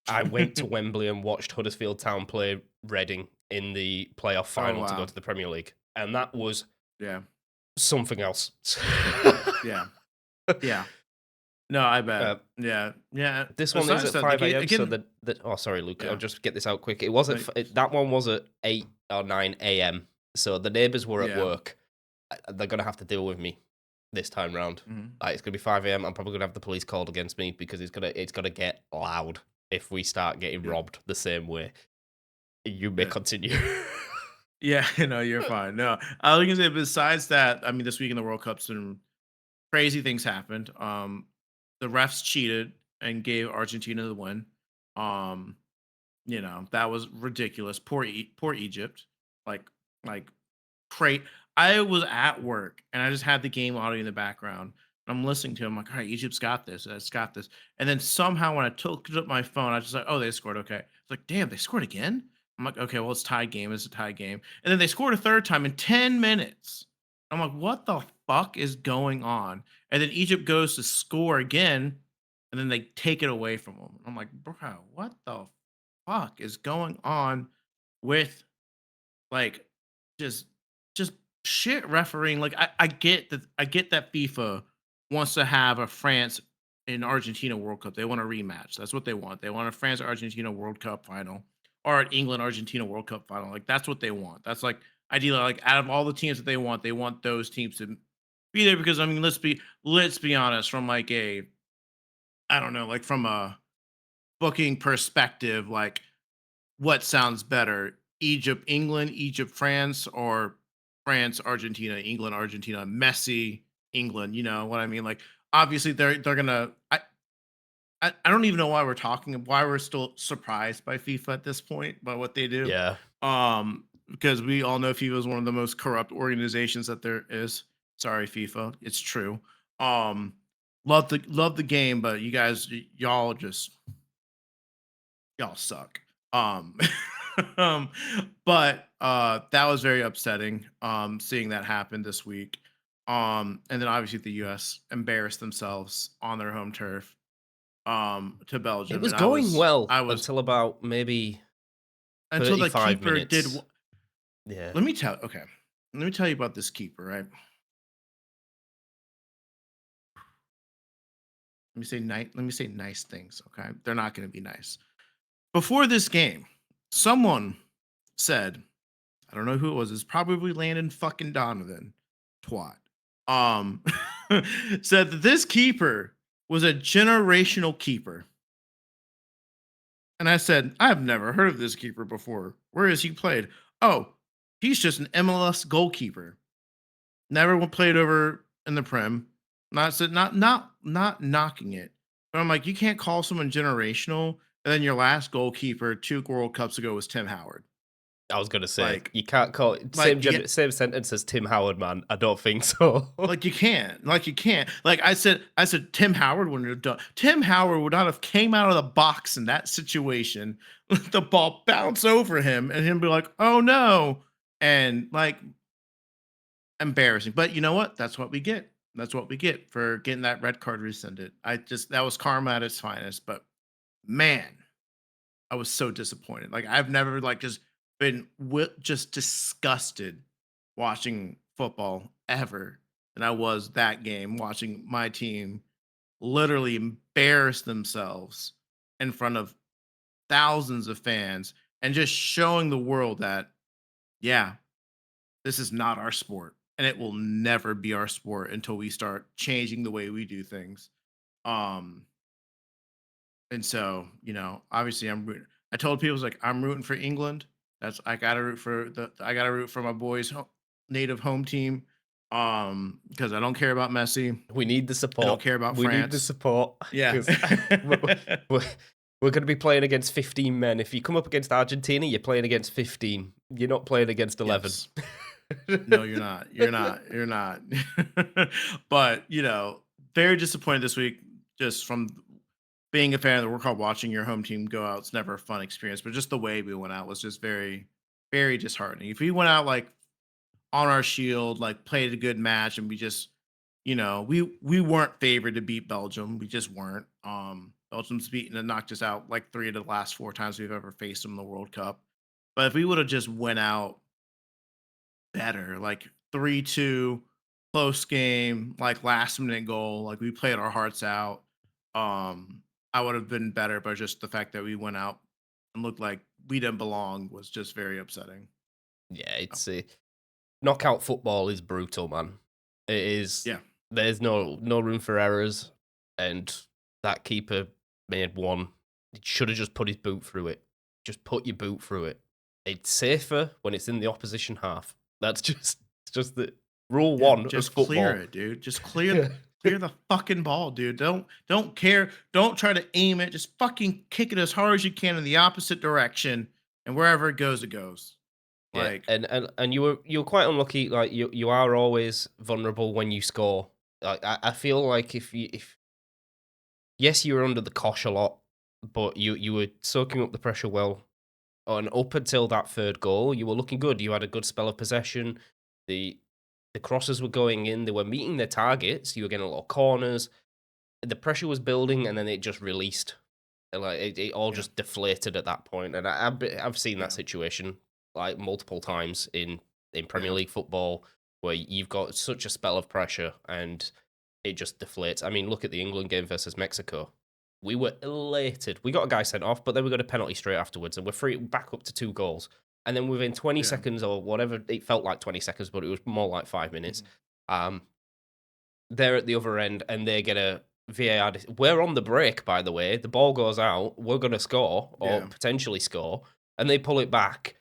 I went to Wembley and watched Huddersfield Town play Reading in the playoff Oh final to go wow, to the Premier League, and that was yeah, something else. yeah, yeah. No, I bet. uh, Yeah, yeah. This one is Besides at that, the 5 game a.m. So again. oh, sorry, Luke. I'll Yeah, just get this out quick. It was like, that one was at 8 or 9 a.m. So the neighbors were at yeah, work. They're gonna have to deal with me this time round. mhm, Like, it's gonna be 5 a.m. I'm probably gonna have the police called against me because it's gonna get loud if we start getting yeah, robbed the same way. You may yeah, continue. yeah. No, you're fine. No, I was gonna say. Besides that, I mean, this week in the World Cup, some crazy things happened. The refs cheated and gave Argentina the win. Um, that was ridiculous. Poor Egypt. Like, like Great. I was at work and I just had the game audio in the background. I'm listening to him like, all right, Egypt's got this. It's got this. And then somehow when I took up my phone, I was just like, oh, they scored. Okay. It's like, damn, they scored again. I'm like, okay, well, it's tie game. It's a tie game. And then they scored a third time in 10 minutes. I'm like, what the fuck is going on? And then Egypt goes to score again. and then they take it away from them. I'm like, bro, what the fuck is going on with like just just shit refereeing? Like I get that FIFA wants to have a France and Argentina World Cup. They want a rematch. That's what they want. They want a France Argentina World Cup final or an England Argentina World Cup final. Like that's what they want. That's like ideally like out of all the teams that they want those teams to be there because I mean let's be honest from like a I don't know, like from a booking perspective, like what sounds better? Egypt, England, Egypt, France, or France, Argentina, England, Argentina, Messi, England. You know what I mean? Like obviously they're gonna. I don't even know why we're talking why we're still surprised by FIFA at this point by what they do. Yeah. Because we all know FIFA is one of the most corrupt organizations that there is. Sorry, FIFA, it's true. Um, love the game, but you guys, y'all just y'all suck. Um, um, but that was very upsetting. Seeing that happen this week. And then obviously the U.S. embarrassed themselves on their home turf. To It Belgium, was and going well I was until about maybe until the 35 keeper minutes. Yeah. let me tell okay. Let me tell you about this keeper, right? Let me say nice things, okay? They're not going to be nice. Before this game, someone said, I don't know who it was, it's probably Landon fucking Donovan, twat. Um said that this keeper was a generational keeper. And I said, I've never heard of this keeper before. Where has he played? Oh, he's just an MLS goalkeeper. Never played over in the Prem. Not knocking it. But I'm like, you can't call someone generational. And then your last goalkeeper 2 World Cups ago was Tim Howard. I was gonna say Like, you can't call it like you same sentence as Tim Howard, man. I don't think so. like you can't. Like you can't. Like I said Tim Howard wouldn't have done. Tim Howard would not have came out of the box in that situation. Let the ball bounce over him and him be like, oh no. And like embarrassing. But you know what? That's what we get. That's what we get for getting that red card rescinded. I just that was karma at its finest. But man, I was so disappointed. Like I've never like just been just disgusted watching football ever than I was that game watching my team literally embarrass themselves in front of thousands of fans and just showing the world that yeah, this is not our sport and it will never be our sport until we start changing the way we do things. Um and so, you know, obviously I told people like I'm rooting for England. That's I gotta root for my boys native home team. Because I don't care about Messi. We need the I don't support. care about We need the France. support Yeah. because we're, we're, we're going to be playing against 15 men. If you come up against Argentina, you're playing against 15. You're not playing against 11. Yes. No, you're not. You're not. You're not. But, you know, very disappointed this week just from being a fan of the World Cup, watching your home team go out. It's never a fun experience, but just the way we went out was just very, very disheartening. If we went out like on our shield, like played a good match, and we just, you know, we weren't favored to beat Belgium. We just weren't. Belgium's beaten and knocked us out like 3 of the last 4 times we've ever faced them in the World Cup. But if we would have just went out better, like 3-2, close game, like last minute goal, like we played our hearts out. Um, I would have been better, but just the fact that we went out and looked like we didn't belong was just very upsetting. Yeah, Oh, it's knockout football is brutal, man. It is. yeah. There's no room for errors, and that keeper made one. He should have just put his boot through it. Just put your boot through it. It's safer when it's in the opposition half. That's just it's just the rule Yeah, one of just clear football. it, dude. Just clear the fucking ball, dude. Don't care. Don't try to aim it. Just fucking kick it as hard as you can in the opposite direction, and wherever it goes, it goes. Yeah, Like, and you were quite unlucky. Like you are always vulnerable when you score. Like I feel like if yes you were under the cosh a lot, but you were soaking up the pressure well. And up until that third goal, you were looking good. You had a good spell of possession. The the crosses were going in. They were meeting their targets. You were getting a lot of corners. the pressure was building, and then it just released. Like it all Yeah. just deflated at that point, and I've seen that Yeah. situation like multiple times in Premier Yeah. League football where you've got such a spell of pressure and it just deflates. I mean, look at the England game versus Mexico. We were elated. We got a guy sent off, but then we got a penalty straight afterwards, and we're free back up to 2 goals. And then within 20 Yeah. seconds or whatever, it felt like 20 seconds, but it was more like 5 minutes. Mhm. Um, they're at the other end, and they get a VAR. We're on the break, by the way. The ball goes out. We're going to score or Yeah. potentially score, and they pull it back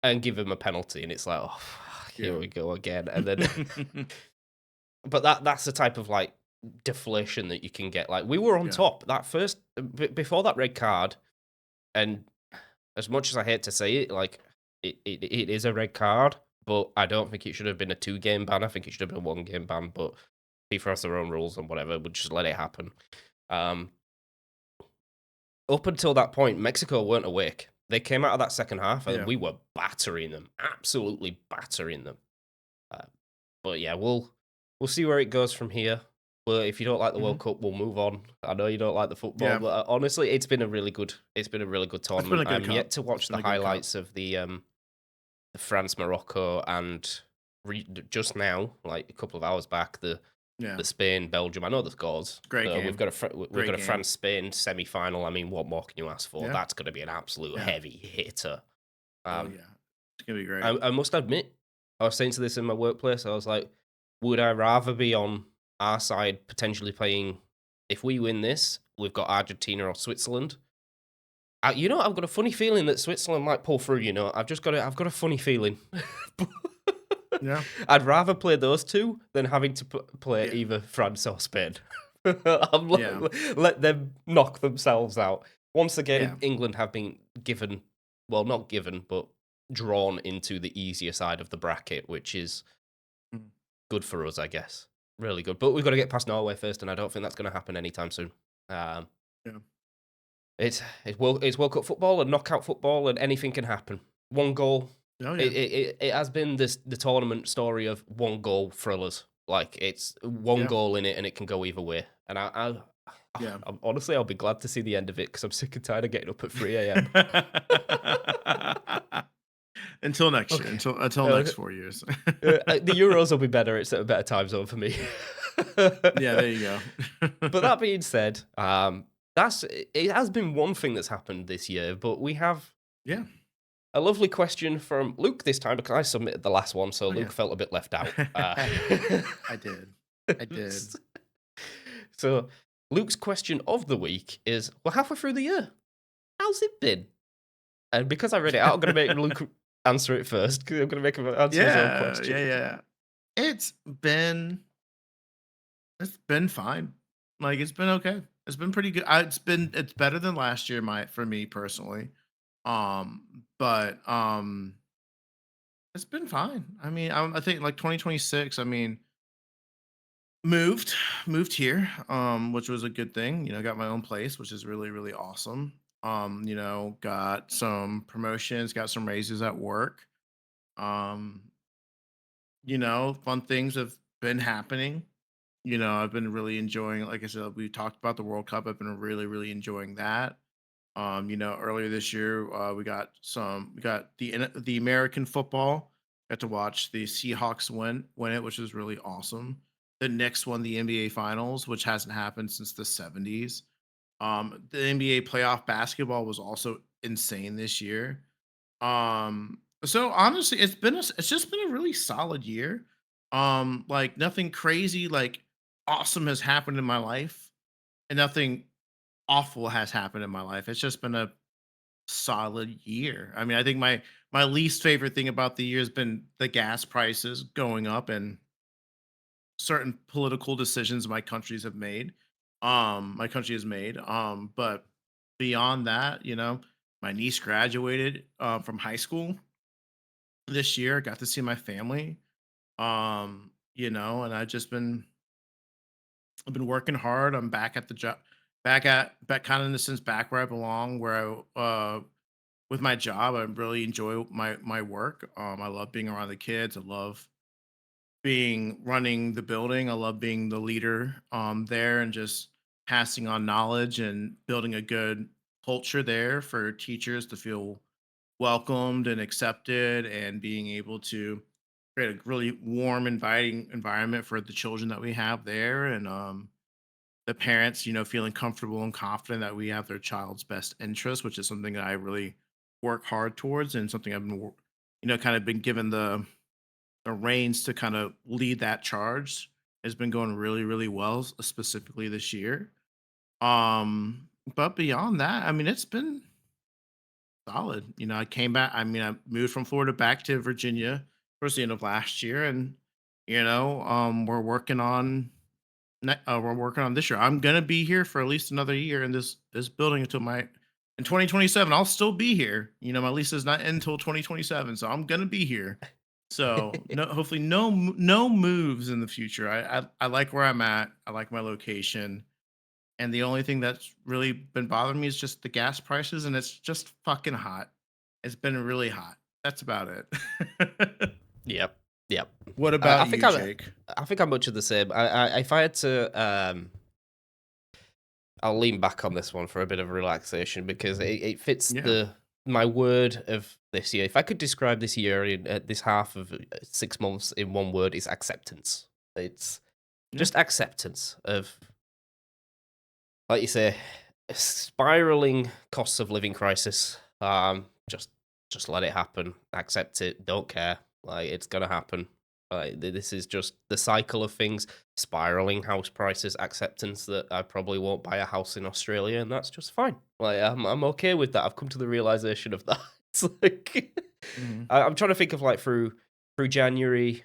and give him a penalty, and it's like, oh, fuck, here Yeah. we go again. And then, but that's the type of like deflation that you can get. Like we were on Yeah. top that first before that red card, and as much as I hate to say it, like it is a red card, but I don't think it should have been a 2 game ban. I think it should have been a 1 game ban, but FIFA has their own rules and whatever. We'll just let it happen. Um, Up until that point, Mexico weren't awake. They came out of that second half and Yeah. we were battering them, absolutely battering them. Uh, but yeah, we'll see where it goes from here. But if you don't like the Mhm. World Cup, we'll move on. I know you don't like the football, Yeah. but honestly, it's been a really good It's been tournament. a good I'm cup. yet to It's watch been the a good cup. highlights of the France Morocco and just now, like a couple of hours back, Yeah. the Spain Belgium. I know the scores. Great So game. we've Great got a game. France Spain semi final. I mean, what more can you ask for? Yeah. That's going to be an absolute Yeah. heavy hitter. Oh Um, yeah. It's gonna be great. I must admit, I was saying to this in my workplace. I was like, would I rather be on our side potentially playing? If we win this, we've got Argentina or Switzerland. I've got a funny feeling that Switzerland might pull through. I've got a funny feeling. Yeah. I'd rather play those two than having to play Yeah. either France or Spain. I'm Yeah. let them knock themselves out. Once Yeah. again, England have been given, well, not given, but drawn into the easier side of the bracket, which is Mm. good for us, I guess. Really good. But we've got to get past Norway first, and I don't think that's going to happen anytime soon. Um, Yeah. it's World Cup football and knockout football, and anything can happen. One goal. Oh It yeah. it, it has been the tournament story of one goal thrillers. Like it's one Yeah. goal in it, and it can go either way. And Yeah. honestly, I'll be glad to see the end of it because I'm sick and tired of getting up at 3 a.m. Until next year. Okay. Until Uh, next 4 years. the Euros will be better. It's at a better time zone for me. Yeah. There you go. But that being said, it has been one thing that's happened this year, but we have Yeah. a lovely question from Luke this time because I submitted the last one, so Oh yeah. Luke felt a bit left out. I did. I did. So Luke's question of the week is: we're halfway through the year. How's it been? And because I read it out, I'm going to make Luke answer it first. 'Cause I'm going to make him answer his own Yeah. question. Yeah. Yeah. It's been It's been fine. Like, it's been okay. It's been pretty good. It's better than last year, for me personally. But it's been fine. I mean, I think like 2026. I mean, moved moved here, which was a good thing. Got my own place, which is really really awesome. Got some promotions, got some raises at work. Um, Fun things have been happening. I've been really enjoying, like I said, we talked about the World Cup. I've been really, really enjoying that. Earlier this year, we got the American football. Got to watch the Seahawks win it, which was really awesome. The Knicks won the NBA Finals, which hasn't happened since the '70s. The NBA playoff basketball was also insane this year. So honestly, it's just been a really solid year. Like nothing crazy, like awesome has happened in my life, and nothing awful has happened in my life. It's just been a solid year. I mean, I think my least favorite thing about the year has been the gas prices going up and certain political decisions my country has made. But beyond that, my niece graduated from high school this year. Got to see my family. And I've been working hard. I'm back at the job, back kind of in the sense back where I belong, where with my job, I really enjoy my work. I love being around the kids. I love being running the building. I love being the leader there and just passing on knowledge and building a good culture there for teachers to feel welcomed and accepted, and being able to create a really warm, inviting environment for the children that we have there, and the parents, feeling comfortable and confident that we have their child's best interest, which is something that I really work hard towards, and something I've been, kind of been given the reins to kind of lead that charge. Has been going really, really well, specifically this year. But beyond that, I mean, it's been solid. I came back. I mean, I moved from Florida back to Virginia towards the end of last year, and we're working on this year. I'm gonna be here for at least another year in this building until my in 2027. I'll still be here. My lease is not end until 2027, so I'm gonna be here. So no, hopefully no moves in the future. I like where I'm at. I like my location. And the only thing that's really been bothering me is just the gas prices, and it's just fucking hot. It's been really hot. That's about it. Yep, yep. What I about think you, I'm Jake? I think I'm much of the same. If I had to, I'll lean back on this one for a bit of relaxation because it fits Yeah. the my word of this year. If I could describe this year in this half of 6 months in one word, is acceptance. It's Yeah. just acceptance of, like you say, a spiraling costs of living crisis. Just let it happen. Accept it. Don't care. Like it's gonna happen. Like this is just the cycle of things. Spiraling house prices. Acceptance that I probably won't buy a house in Australia, and that's just fine. Like I'm okay with that. I've come to the realization of that. It's like Mhm. I'm trying to think of like through January.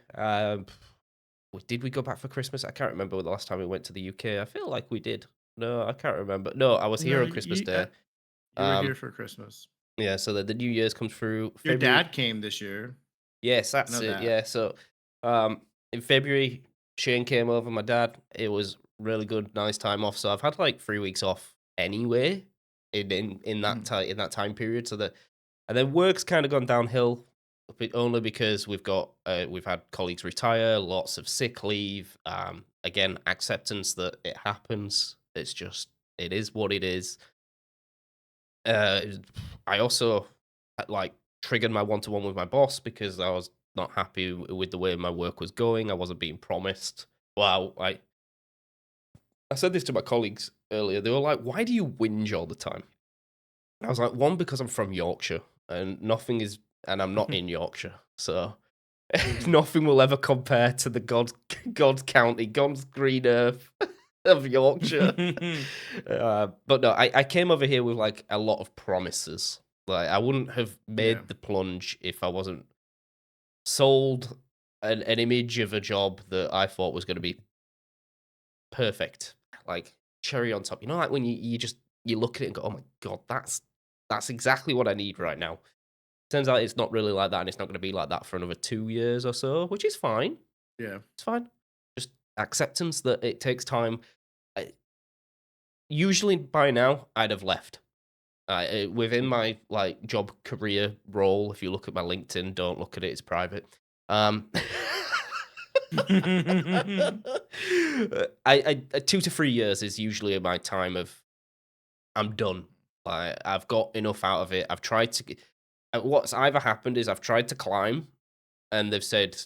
Did we go back for Christmas? I can't remember the last time we went to the UK. I feel like we did. No, I can't remember. No, I was here No, on Christmas Day. you were here Um, for Christmas. yeah, so the New Year's comes through Your February. dad came this year. Yes, I that's know it. that. Yeah, so in February, Shane came over. My dad. It was really good, nice time off. So I've had like 3 weeks off anyway in that Mhm. time period. So that and then work's kind of gone downhill, but only because we've had colleagues retire, lots of sick leave. Again, acceptance that it happens. It's just it is what it is. Uh, I also like triggered my one to one with my boss because I was not happy with the way my work was going. I wasn't being promised. Well, I said this to my colleagues earlier. They were like, "Why do you whinge all the time?" I was like, "One, because I'm from Yorkshire, and nothing is, and I'm not in Yorkshire, so Mhm. nothing will ever compare to the God County, God's green earth of Yorkshire." But no, I came over here with like a lot of promises. Like I wouldn't have Yeah. made the plunge if I wasn't sold an image of a job that I thought was going to be perfect, like cherry on top. You know, like when you just you look at it and go, "Oh my god, that's exactly what I need right now." Turns out it's not really like that, and it's not going to be like that for another 2 years or so, which is fine. Yeah. It's fine. Just acceptance that it takes time. I, usually by now, I'd have left. Within my like job career role, if you look at my LinkedIn, don't look at it; it's private. Um, I 2 to 3 years is usually my time of I'm done. Like I've got enough out of it. I've tried to. What's either happened is I've tried to climb, and they've said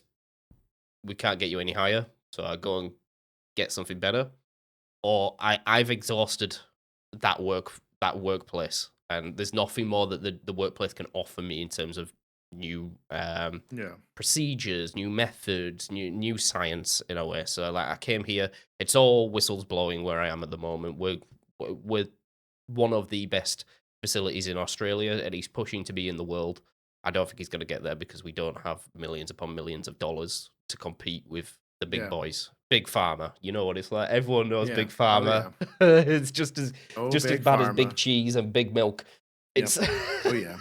we can't get you any higher, so I go and get something better, or I've exhausted that workplace, and there's nothing more that the workplace can offer me in terms of new Yeah. procedures, new methods, new science in a way. So like I came here, it's all whistles blowing where I am at the moment. We're one of the best facilities in Australia, and he's pushing to be in the world. I don't think he's going to get there because we don't have millions upon millions of dollars to compete with the big Yeah. boys. Big Pharma, you know what it's like. Everyone knows Yeah. Big Oh Pharma. yeah. It's Oh, just as big bad as Big pharma. Cheese and Big Milk. Yep. It's Oh yeah.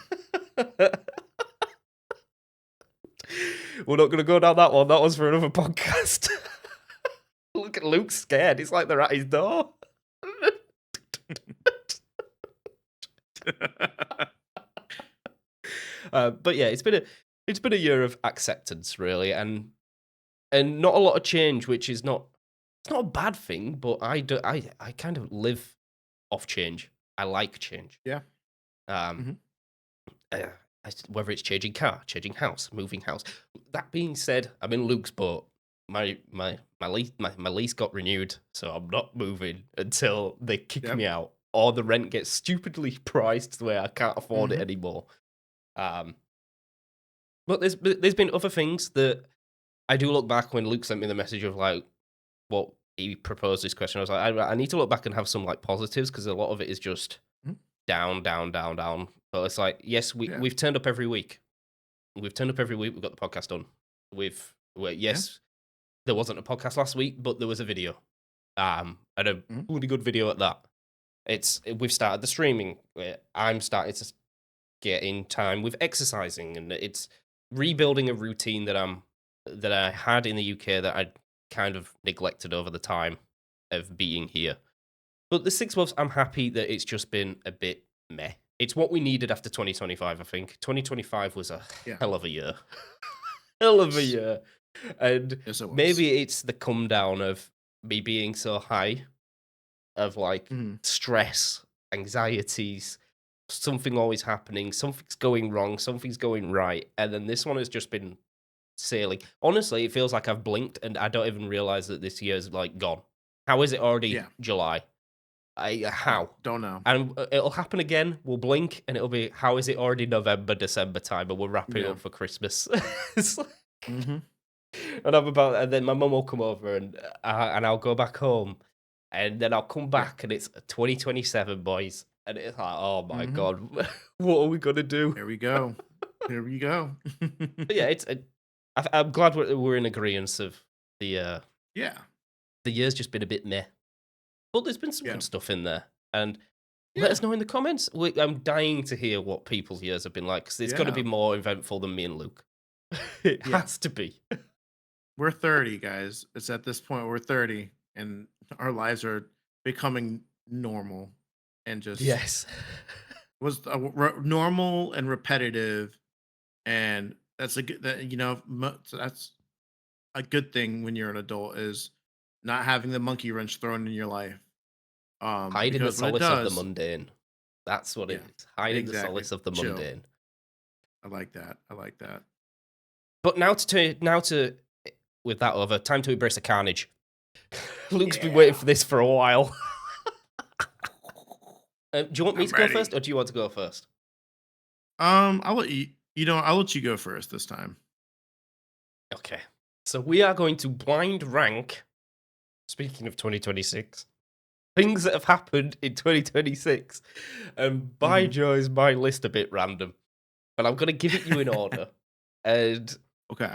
we're not going to go down that one. That was for another podcast. Look at Luke scared. It's like they're at his door. But yeah, it's been a year of acceptance really, and not a lot of change, which is not. It's not a bad thing, but I kind of live off change. I like change. Yeah. Um, Mhm. uh, whether it's changing car, changing house, moving house. That being said, I'm in Luke's boat. My lease got renewed, so I'm not moving until they kick Yep. me out or the rent gets stupidly priced to where I can't afford it Mhm. anymore. Um, but there's been other things that I do look back when Luke sent me the message of like what he proposed this question. I was like, I need to look back and have some like positives because a lot of it is just Mhm. down, down, down, down. But it's like, yes, Yeah. we've turned up every week. We've turned up every week. We've got the podcast done. Yeah. Yes, there wasn't a podcast last week, but there was a video. And a Mhm. really good video at that. We've started the streaming. I'm starting to get in time with exercising, and it's rebuilding a routine that I had in the UK that I kind of neglected over the time of being here. But the 6 months, I'm happy that it's just been a bit meh. It's what we needed after 2025, I think. 2025 was a Yeah. hell of a year. Hell of a year. And Yes, it was. maybe it's the come down of me being so high, of like Mhm. stress, anxieties, something always happening, something's going wrong, something's going right. And then this one has just been sailing. Honestly, it feels like I've blinked and I don't even realize that this year's like gone. How is it already Yeah. July? Yeah. How? Don't know. And it'll happen again. We'll blink, and it'll be how is it already November, December time, and we're wrapping Yeah. up for Christmas. It's like- Mhm. and then my mum will come over, and I'll go back home, and then I'll come Yeah. back, and it's 2027, boys, and it's like, oh my Mhm. god, what are we gonna do? Here we go. Here we go. But yeah, I'm glad we're in agreement of Yeah. the year's just been a bit meh, but there's been some Yeah. good stuff in there, and let Yeah. us know in the comments. I'm dying to hear what people's years have been like because it's got to Yeah. be more eventful than me and Luke. It Yeah. has to be. We're 30, guys. It's at this point we're 30 and our lives are becoming normal and just Yes. was normal and repetitive, and that's a good that so that's a good thing when you're an adult is not having the monkey wrench thrown in your life. Hide in the Because when it solace of the does, mundane. That's what yeah, it is. Hide in the exactly. solace of the Chill. mundane. I like that. I like that. But with that over, time to embrace the carnage. Luke's been waiting Yeah. for this for a while. Do you want me I'm to go ready. first, or do you want to go first? I'll let you. I'll let you go first this time. Okay. So we are going to blind rank. Speaking of 2026, things that have happened in 2026. And by Hmm. Joe, is my list a bit random, but I'm going to give it you in order. And Okay.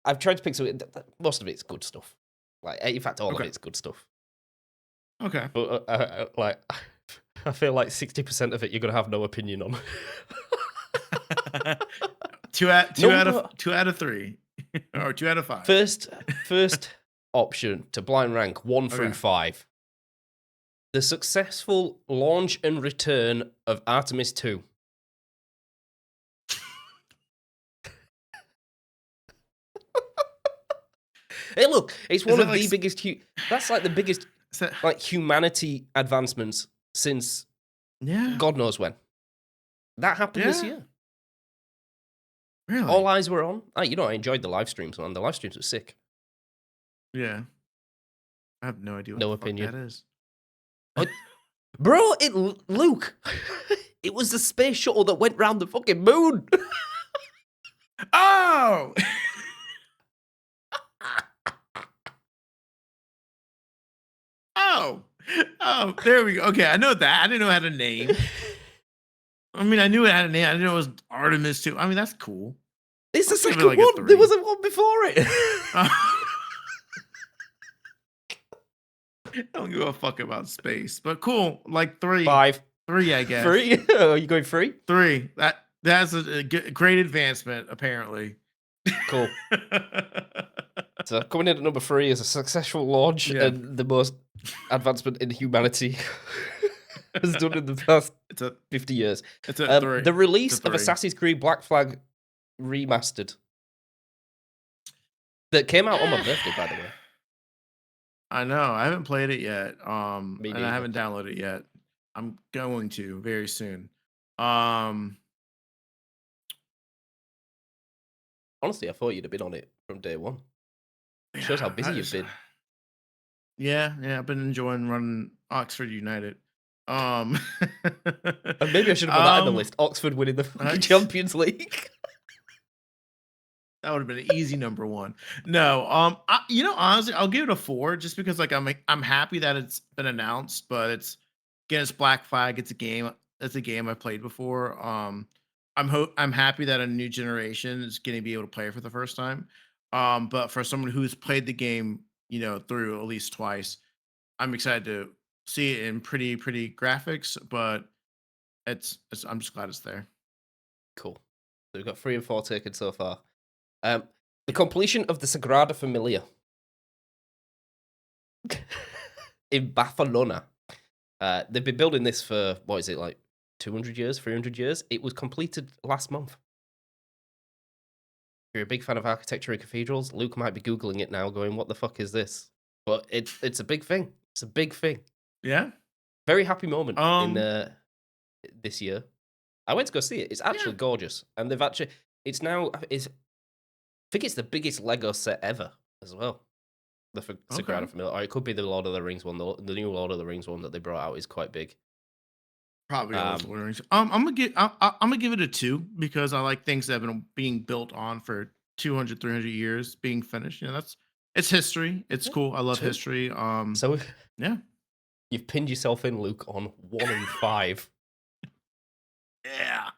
I've tried to pick some. Most of it's good stuff. Like, in fact, all of Okay. it's good stuff. Okay. But like, I feel like 60% of it you're going to have no opinion on. Number 2 out of 3, or 2 out of 5. first option to blind rank 1 through Okay. 5. The successful launch and return of Artemis 2. Hey, look, it's Is one that of like? the biggest. That's like the biggest Is that? like humanity advancements since Yeah. God knows when. That happened this Yeah. year. All Really? eyes were on. I enjoyed the live streams, man. The live streams were sick. Yeah. I have no idea what No the fuck opinion. that is. But, bro, Luke, it was the space shuttle that went round the fucking moon. Oh. Oh. Oh. There we go. Okay, I know that. I didn't know it had a name. I mean, I knew it had a name. I didn't know it was Artemis too. I mean, that's cool. It's I'll the give it second like a one. There 3. wasn't one before it. I don't give a fuck about space, but cool. Like 3, 5, 3, I guess. 3. Are you going 3? 3. That's a great advancement, apparently. Cool. So coming in at number 3 is a successful launch Yeah. and the most advancement in humanity has done in the past It's a 50 years. it's a 3. The release It's a of 3. Assassin's Creed Black Flag Remastered that came out on my birthday, by the way. I know. I haven't played it yet. Me And I neither. haven't downloaded it yet. I'm going to very soon. Um, Honestly, I thought you'd have been on it from day one. Shows how yeah, busy you've been. yeah. I've been enjoying running Oxford United. Um, And maybe I should have put that in the um, list. Oxford winning the fucking nice. Champions League. That would have been an easy number one. No, honestly, I'll give it a 4 just because like I'm happy that it's been announced, but it's again it's Black Flag. It's a game. It's a game I've played before. I'm happy that a new generation is going to be able to play it for the first time. But for someone who's played the game, through at least twice, I'm excited to see it in pretty graphics. But it's I'm just glad it's there. Cool. So we've got 3 and 4 taken so far. Um, the completion of the Sagrada Familia in Barcelona. They've been building this for, what is it, like 200 years, 300 years? It was completed last month. If you're a big fan of architecture and cathedrals, Luke might be Googling it now going, what the fuck is this? But it's a big thing. It's a big thing. Yeah. Very happy moment in Um. this year. I went to go see it. It's Yeah. actually gorgeous. And they've actually, it's now, I think it's the biggest Lego set ever as well. The Okay. Sagrada Familia. Or it could be the Lord of the Rings one. The new Lord of the Rings one that they brought out is quite big. Probably always Um, Lord of the Rings. I'm gonna give it a 2 because I like things that have been being built on for 200, 300 years being finished. It's history. It's yeah, cool. I love 2. history. So Yeah, you've pinned yourself in, Luke, on 1 and 5. yeah.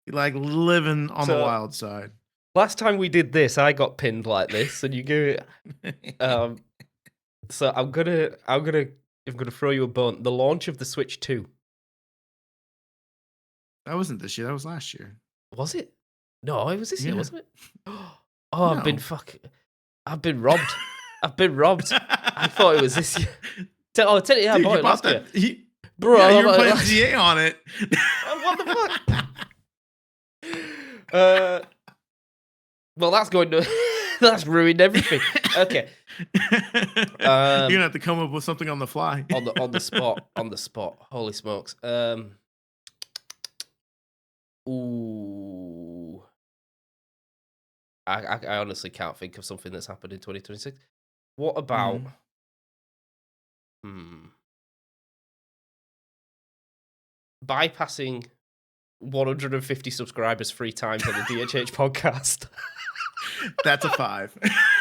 You like living on the So wild side. last time we did this, I got pinned like this, and you go. So I'm gonna throw you a bone. The launch of the Switch 2, That wasn't this year. That was last year. was it? No, it was this year, Yeah. wasn't it? Oh, No. I've been robbed. I've been robbed. I thought it was this year. Tell you, yeah, I Dude, bought you it bought last year, that. bro. Yeah, I you were bought it playing last GA on it. What the fuck? Uh, well, that's going to that's ruined everything. Okay. You're gonna have to come up with something on the fly. On the spot. Holy smokes. Ooh. I honestly can't think of something that's happened in 2026. What about Mhm. hmm, bypassing 150 subscribers 3 times on the DHH podcast? That's a 5.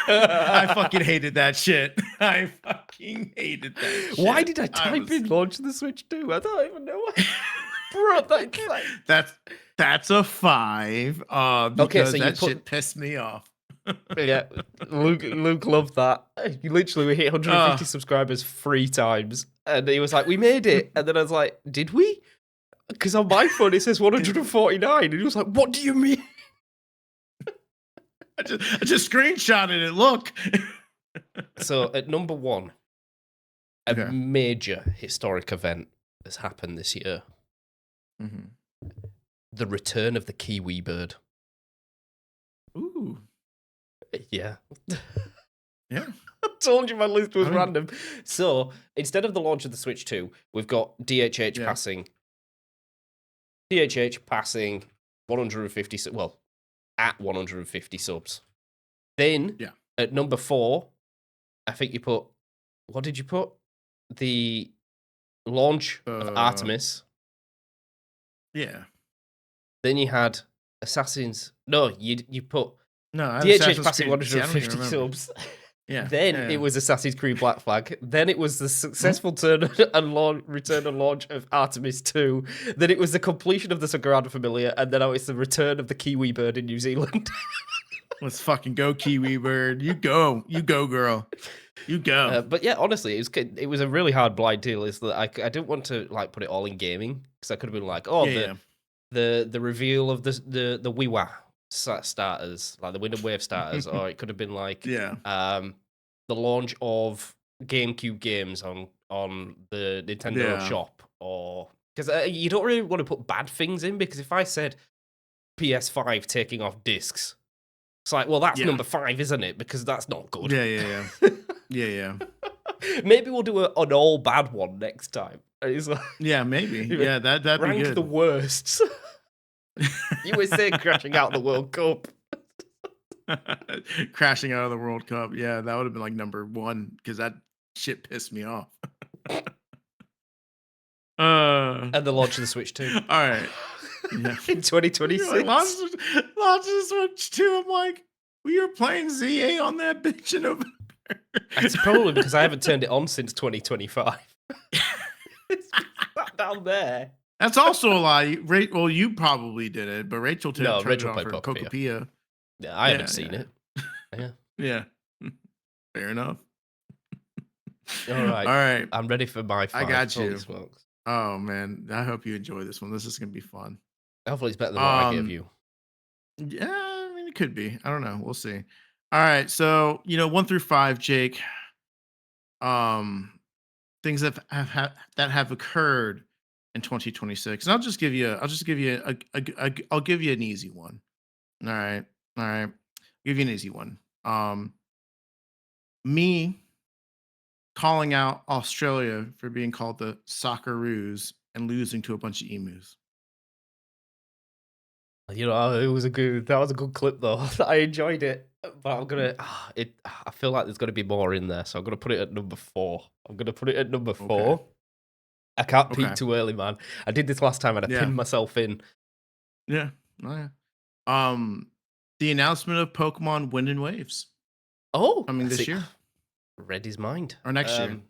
I fucking hated that shit. I fucking hated that Why shit. did I I type was in launch the Switch 2? I don't even know why. Bro, that's like that's that's a 5 okay, so because you that put shit pissed me off. yeah, Luke loved that. You literally we hit 150 uh subscribers 3 times, and he was like, "We made it," and then I was like, "Did we?" Because on my phone it says 149, and he was like, "What do you mean?" I just screenshotted it. Look. So at number 1, a Okay. major historic event has happened this year: Mhm. the return of the kiwi bird. Ooh. Yeah. Yeah. I told you my list was I mean, random. So instead of the launch of the Switch 2, we've got yeah. DHH passing 150, well, at 150 subs. Then Yeah. at number 4, I think you put, what did you put? The launch of Uh Artemis. yeah. Then you had Assassins. No, you put No, I had DHH Assassin's passing Creed. See, I don't even 150 remember. subs. Yeah. Then Yeah. it Yeah. was Assassin's Creed Black Flag. Then it was the Mhm. successful return and launch of Artemis 2. Then it was the completion of the Sagrada Familia. And then now it's the return of the Kiwi bird in New Zealand. Let's fucking go, Kiwi Bird. You go. You go, girl. You go. But yeah, honestly, it was a really hard blind deal. Is that I didn't want to like put it all in gaming because I could have been like, oh, Yeah, yeah. the reveal of the Wiiwa starters, like the Wind and Wave starters, or it could have been like Yeah. the launch of GameCube games on the Nintendo Yeah. shop, or because you don't really want to put bad things in because if I said PS5 taking off discs, it's like, well, that's Yeah. number 5, isn't it? Because that's not good. Yeah, yeah, yeah. Yeah, yeah. Maybe we'll do an all bad one next time. And it's like, Yeah, maybe. Yeah, that'd be rank the good. worst. USA crashing out of the World Cup. Crashing out of the World Cup. Yeah, that would have been like number one because that shit pissed me off. Uh, And the launch of the Switch 2. all right. Yeah. In You're like, 2026. launch the Switch 2. I'm like, we were playing ZA on that bitch in November. It's probably because I haven't turned it on since 2025. It's sat down there. That's also a lie. Well, you probably did it, but Rachel No, turned it Rachel on played for Pokemon. Pokopia. Yeah, I haven't seen it. Yeah. Yeah. Fair enough. All right. All right. I'm ready for my I 5. got Holy you. smokes. Oh man, I hope you enjoy this one. This is gonna be fun. Hopefully it's better than what I gave you. Yeah, I mean it could be. I don't know. We'll see. All right. So 1 through 5, Jake. Um, things that have occurred in 2026, and I'll give you an easy one. All right. All right. Give you an easy one. Me calling out Australia for being called the Socceroos and losing to a bunch of emus. It was that was a good clip though. I enjoyed it. But I'm gonna I feel like there's gonna be more in there, so I'm gonna put it at number 4. I'm gonna put it at number Okay. 4. I can't peak Okay. too early, man. I did this last time and I Yeah. pinned myself in. Yeah. Oh, yeah. Um, the announcement of Pokemon Wind and Waves Oh, coming this see, year read his mind. or next year.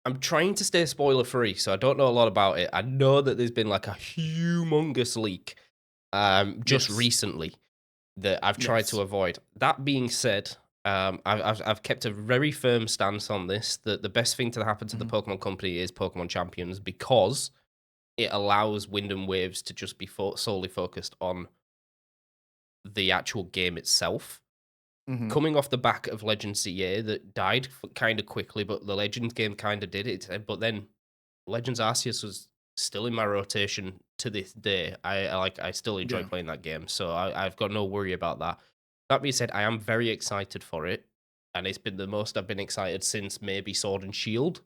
I'm trying to stay spoiler free, so I don't know a lot about it. I know that there's been like a humongous leak just Yes. recently that I've tried to Yes. avoid. That being said, I've kept a very firm stance on this that the best thing to happen to the Mhm. Pokemon Company is Pokemon Champions because it allows Wind and Waves to just be solely focused on the actual game itself. Mhm. Coming off the back of Legend CA that died kind of quickly, but the Legends game kind of did it. But then Legends Arceus was still in my rotation to this day. I still enjoy Yeah. playing that game, so I've got no worry about that. That being said, I am very excited for it, and it's been the most I've been excited since maybe Sword and Shield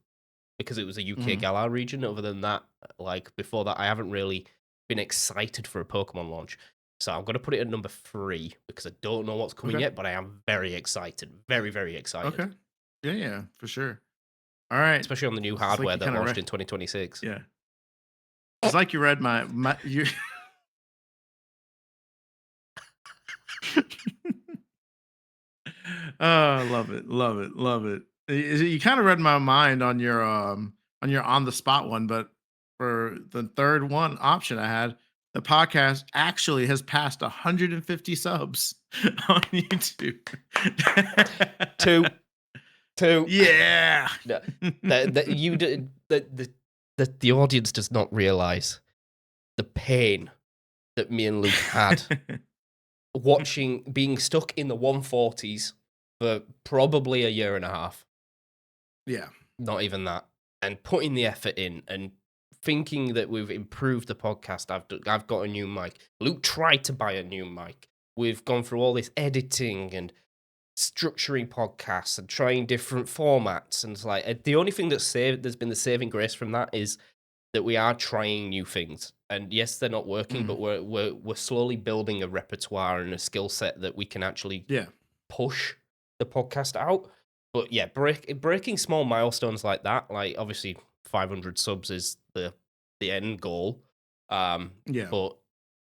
because it was a UK Mhm. Galar region. Other than that, like before that, I haven't really been excited for a Pokemon launch. So I'm gonna put it at number 3 because I don't know what's coming Okay. yet, but I am very excited, very very excited, Okay. Yeah. Yeah. For sure. All right. especially on the new It's like hardware you that kind of launched read. in 2026. Yeah. It's like you read my you. Oh, love it, love it, love it. You kind of read my mind on your on the spot one, but for the third one option I had, the podcast actually has passed 150 subs on YouTube. 2, 2. Yeah. No, that you did the audience does not realize the pain that me and Luke had watching being stuck in the 140s for probably a year and a half. Yeah. Not even that. And putting the effort in and thinking that we've improved the podcast. I've got a new mic. Luke tried to buy a new mic. We've gone through all this editing and structuring podcasts and trying different formats. And it's like the only thing there's been the saving grace from that is that we are trying new things. And yes, they're not working, Mhm. but we're slowly building a repertoire and a skill set that we can actually Yeah. push the podcast out. But yeah, breaking small milestones like that, like obviously 500 subs is the end goal. Yeah. But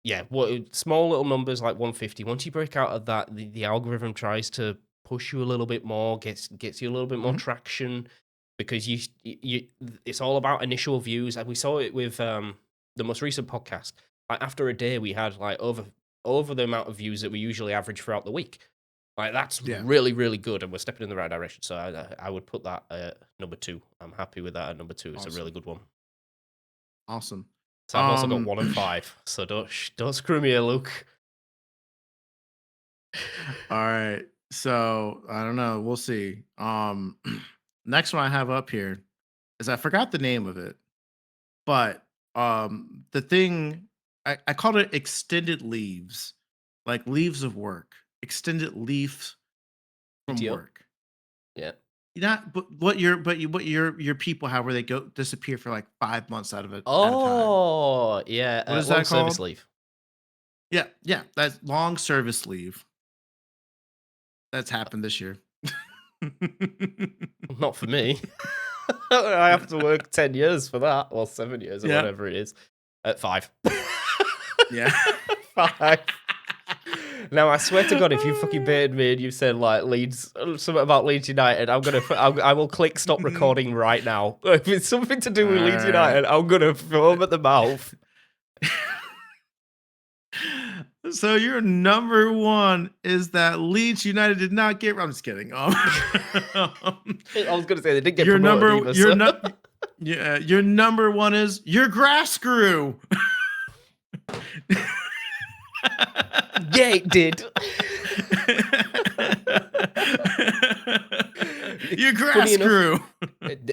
yeah, what small little numbers like 150. Once you break out of that, the algorithm tries to push you a little bit more, gets you a little bit more Mhm. traction because it's all about initial views. And we saw it with the most recent podcast. Like after a day, we had like over the amount of views that we usually average throughout the week. Like that's Yeah. really really good, and we're stepping in the right direction. So I would put that at number 2. I'm happy with that at number 2. It's a really Awesome. good one. Awesome. So I've also got Um 1 and 5. So don't screw me here, Luke. All right. So I don't know. We'll see. Next one I have up here is I forgot the name of it, but the thing I called it extended leaves, like leaves of work, extended leaves from PTO. work. Yeah. not but what your people have where they go disappear for like 5 months out of it at a time. Oh, yeah, What is long that service called? leave. Yeah, yeah, that's long service leave. That's happened this year. Not for me. I have to work 10 years for that, or 7 years or Yeah, whatever it is. At 5. yeah. 5. Now, I swear to God, if you fucking baited me and you said, like, Leeds something about Leeds United, I will click stop recording right now. If it's something to do with Leeds Alright. United, I'm gonna foam at the mouth. So your number one is that Leeds United did not get. I'm just kidding. I was gonna say they didn't get Your promoted number, either, your so not, yeah, your number one is your grass grew. yeah, it did. Your Funny grass enough, grew.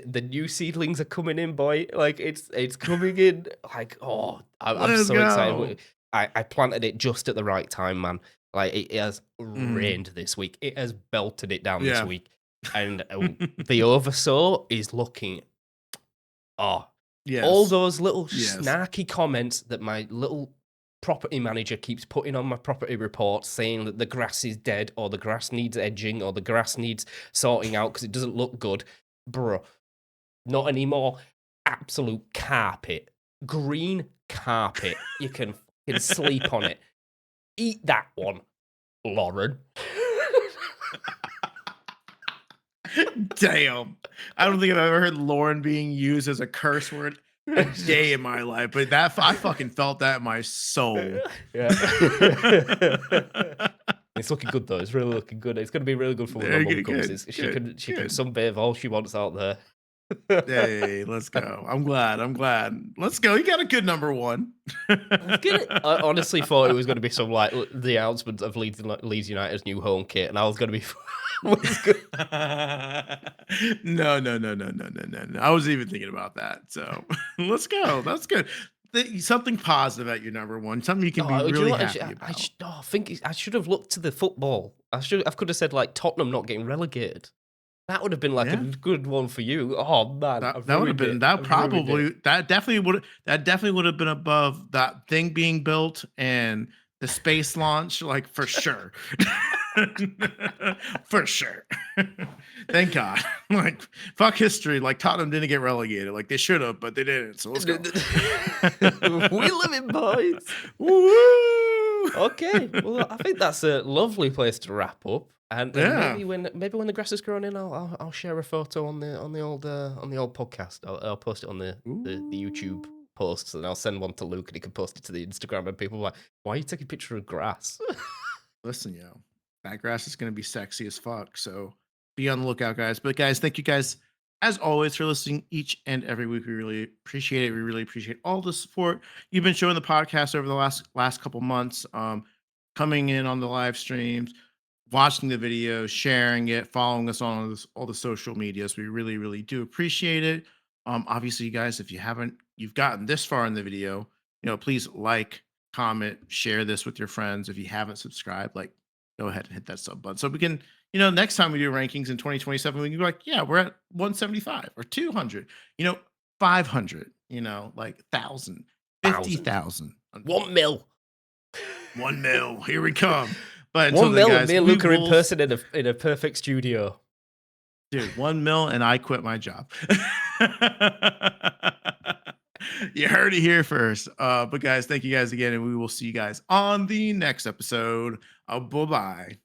the new seedlings are coming in, boy. Like it's coming in. Like I'm Let's so excited. go. I planted it just at the right time, man. Like it has Mm, rained this week. It has belted it down this yeah. week, and the oversow is looking. Oh, all Yes. those little Yes. snarky comments that my little property manager keeps putting on my property report saying that the grass is dead or the grass needs edging or the grass needs sorting out because it doesn't look good. Bro, not anymore. Absolute carpet. Green carpet. You can sleep on it. Eat that one, Lauren. Damn. I don't think I've ever heard Lauren being used as a curse word a day in my life, but I fucking felt that in my soul. Yeah. It's looking good though. It's really looking good. It's going to be really good for when my Very mum good, comes. good, She good, can good. sunbathe all she wants out there. Hey, let's go. I'm glad. I'm glad. Let's go. You got a good number one. I honestly thought it was going to be some like the announcement of Leeds United's new home kit, and I was going to be. was good. No, no, no, no, no, no, no, no. I wasn't even thinking about that. So let's go. That's good. Something positive at your number one. Something you can be Oh, do you know really what? happy about. I think I should have looked to the football. I could have said like Tottenham not getting relegated. That would have been like a Yeah. good one for you. Oh man, That I've that would have ruined been it. that I've ruined it. probably that definitely would have been above that thing being built and the space launch, like for sure. For sure. Thank God. Like fuck history. Like Tottenham didn't get relegated. Like they should have, but they didn't. So let's go. We live in boys. Woo! Okay, well, I think that's a lovely place to wrap up. And Yeah. maybe when the grass is growing in, I'll share a photo on the old podcast. I'll post it on the YouTube Ooh. posts, and I'll send one to Luke, and he can post it to the Instagram. And people are like, "Why are you taking a picture of grass?" Listen, yo, that grass is gonna be sexy as fuck. So be on the lookout, guys. But guys, thank you guys as always for listening each and every week. We really appreciate it. We really appreciate all the support you've been showing the podcast over the last couple months. Coming in on the live streams, watching the videos, sharing it, following us on all the social medias. We really, really do appreciate it. Obviously, you guys, if you've gotten this far in the video, please like, comment, share this with your friends. If you haven't subscribed, like, go ahead and hit that sub button so we can, next time we do rankings in 2027, we can be like, yeah, we're at 175 or 200, 500, like 1,000, 1,000. 50,000, 1 mil. 1 mil. Here we come. But until 1 then, mil, and guys, me and we Luke are in will person in a perfect studio. Dude, 1 mil and I quit my job. You heard it here first. But guys, thank you guys again, and we will see you guys on the next episode. Bye bye.